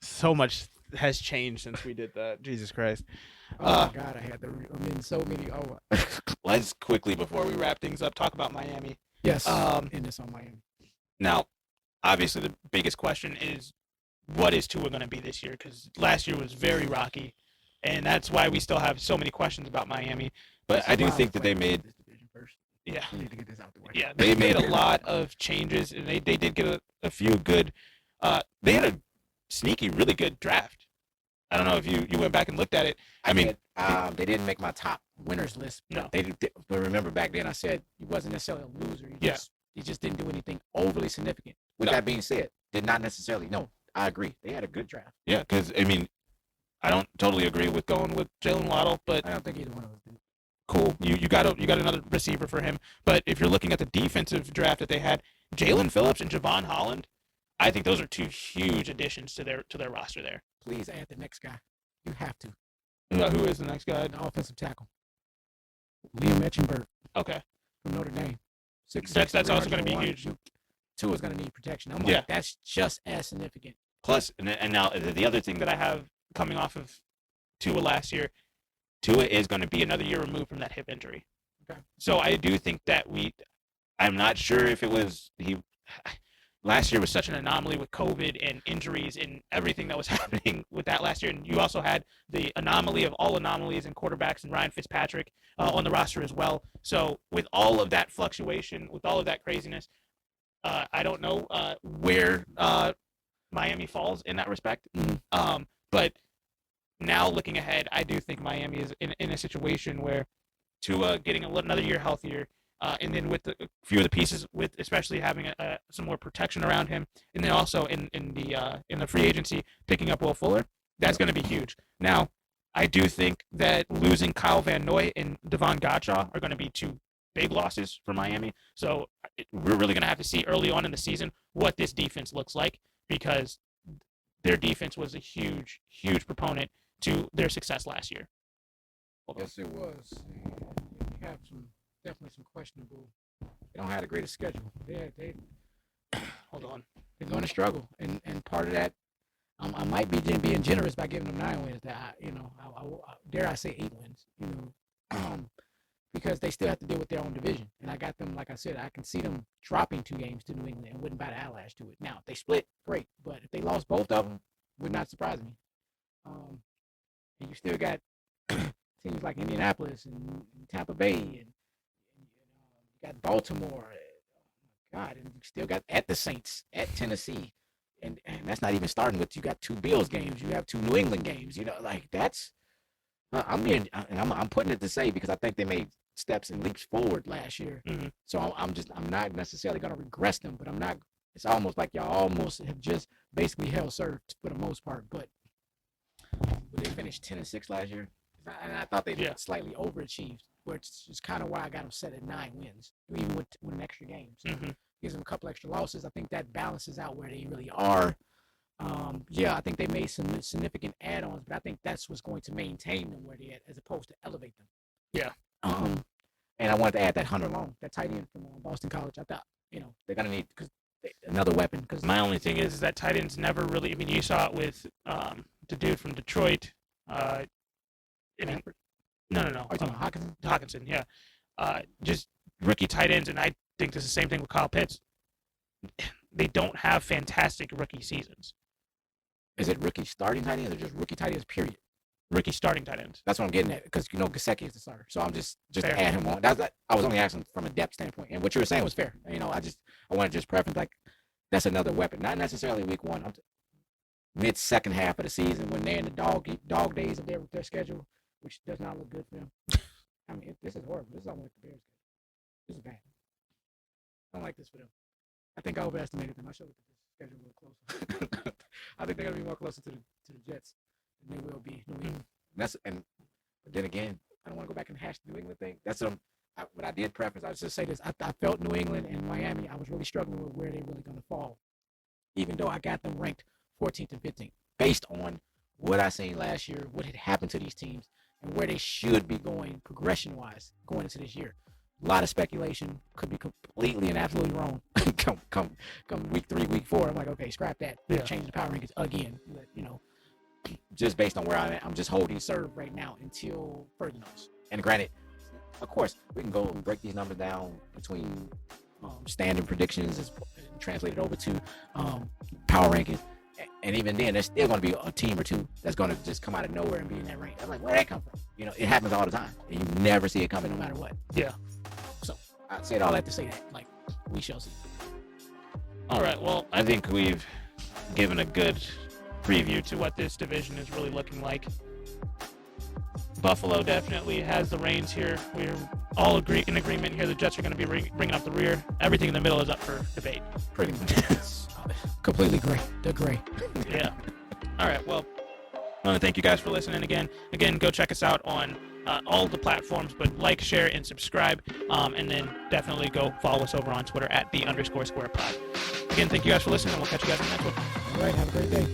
Speaker 1: So much has changed since we did that. Jesus Christ.
Speaker 2: Oh my God, I'm in so many.
Speaker 1: Let's quickly, before we wrap things up, talk about Miami.
Speaker 2: Yes. End this on Miami.
Speaker 1: Now, obviously, the biggest question is, what is Tua going to be this year? Because last year was very rocky, and that's why we still have so many questions about Miami. But I do think that they made. Yeah.
Speaker 2: We need to get this out the way.
Speaker 1: Yeah, they made a lot of changes, and they did get a few good. They had a sneaky, really good draft. I don't know if you went back and looked at it. I mean,
Speaker 3: they didn't make my top winners list.
Speaker 1: No,
Speaker 3: but remember back then I said he wasn't necessarily a loser. He just didn't do anything overly significant. With that being said, did not necessarily. No, I agree. They had a good draft.
Speaker 1: Yeah, because I mean, I don't totally agree with going with Jalen Waddle, but
Speaker 2: I don't think either one of us did.
Speaker 4: cool. You got another receiver for him. But if you're looking at the defensive draft that they had, Jalen Phillips and Javon Holland, I think those are two huge additions to their roster there.
Speaker 3: Please add the next guy. You have to.
Speaker 4: Who is the next guy?
Speaker 3: The offensive tackle. Liam Etchenberg
Speaker 4: Okay.
Speaker 3: from Notre Dame.
Speaker 4: That's also going to be huge.
Speaker 3: Tua is going to need protection. I'm
Speaker 4: Yeah.
Speaker 3: like, that's just as significant.
Speaker 4: Plus, and now the other thing that I have coming off of Tua last year, Tua is going to be another year removed from that hip injury.
Speaker 3: Okay.
Speaker 4: So I do think that I'm not sure if it was last year was such an anomaly with COVID and injuries and everything that was happening with that last year. And you also had the anomaly of all anomalies in quarterbacks and Ryan Fitzpatrick on the roster as well. So with all of that fluctuation, with all of that craziness, I don't know where Miami falls in that respect. But now looking ahead, I do think Miami is in a situation where Tua getting another year healthier, and then with a few of the pieces, with especially having some more protection around him, and then also in the free agency picking up Will Fuller, that's going to be huge. Now, I do think that losing Kyle Van Noy and Devon Gottschall are going to be two big losses for Miami. So we're really going to have to see early on in the season what this defense looks like, because their defense was a huge, huge proponent to their success last year.
Speaker 3: Yes, it was. You have definitely some questionable. They don't have the greatest schedule. They
Speaker 4: Hold on.
Speaker 3: they're going to struggle, and part of that, I might be being generous by giving them 9 wins. That I dare I say 8 wins. Because they still have to deal with their own division, and I got them. Like I said, I can see them dropping 2 games to New England and wouldn't bat an eyelash to it. Now, if they split, great, but if they lost both of them, would not surprise me. And you still got teams like Indianapolis and Tampa Bay, and you got Baltimore. God, and you still got at the Saints, at Tennessee, and that's not even starting with you got 2 Bills games, you have 2 New England games. Like that's. I'm putting it to say because I think they made steps and leaps forward last year.
Speaker 4: Mm-hmm.
Speaker 3: So I'm not necessarily going to regress them, but I'm not. It's almost like y'all almost have just basically held served for the most part. But they finished 10-6 last year, and I thought they slightly overachieved, which is kind of why I got them set at 9 wins, even with an extra game. So gives them a couple extra losses. I think that balances out where they really are. I think they made some significant add-ons, but I think that's what's going to maintain them where they're at, as opposed to elevate them.
Speaker 4: Yeah.
Speaker 3: And I wanted to add that Hunter Long, that tight end from Boston College. I thought, they're gonna need another weapon. Because
Speaker 4: my only thing is that tight ends never really. I mean, you saw it with the dude from Detroit. No. Hawkinson, yeah. Just rookie tight ends, and I think it's the same thing with Kyle Pitts. They don't have fantastic rookie seasons.
Speaker 3: Is it rookie starting tight ends or just rookie tight ends, period?
Speaker 4: Rookie starting tight ends.
Speaker 3: That's what I'm getting at, because Gesicki is the starter. So I'm just
Speaker 4: Fair.
Speaker 3: to add him on. I was only asking from a depth standpoint. And what you were saying was fair. I want to just preference, like, that's another weapon. Not necessarily week 1. Mid-second half of the season when they're in the dog days of their schedule, which does not look good for them. I mean, this is horrible. This is almost like the Bears schedule. This is bad. I don't like this for them. I think I overestimated them. I should look at this schedule a little closer. I think they're gonna be more closer to the Jets than they will be New England. But then again, I don't want to go back and hash the New England thing. That's what I did preference. I was just say this. I felt New England and Miami. I was really struggling with where they're really gonna fall, even though I got them ranked 14th and 15th based on what I seen last year, what had happened to these teams, and where they should be going progression-wise going into this year. A lot of speculation, could be completely and absolutely wrong. come week 3, week 4, I'm like, okay, scrap that.
Speaker 4: Yeah.
Speaker 3: Change the power rankings again. But, just based on where I'm at, I'm just holding serve right now until further notice. And granted, of course, we can go and break these numbers down between standard predictions and translate it over to power rankings. And even then, there's still going to be a team or two that's going to just come out of nowhere and be in that range. I'm like, where'd that come from? It happens all the time. And you never see it coming no matter what.
Speaker 4: Yeah.
Speaker 3: So I said all that to say that, like, we shall see.
Speaker 4: All right. Well, I think we've given a good preview to what this division is really looking like. Buffalo definitely has the reins here. We're all in agreement here. The Jets are going to be bringing up the rear. Everything in the middle is up for debate.
Speaker 3: Pretty much. Completely gray. The gray.
Speaker 4: Yeah. All right. Well, I want to thank you guys for listening again. Again, go check us out on all the platforms. But like, share, and subscribe. And then definitely go follow us over on Twitter at @the_square pod. Again, thank you guys for listening, and we'll catch you guys in the next one.
Speaker 3: All right, have a great day.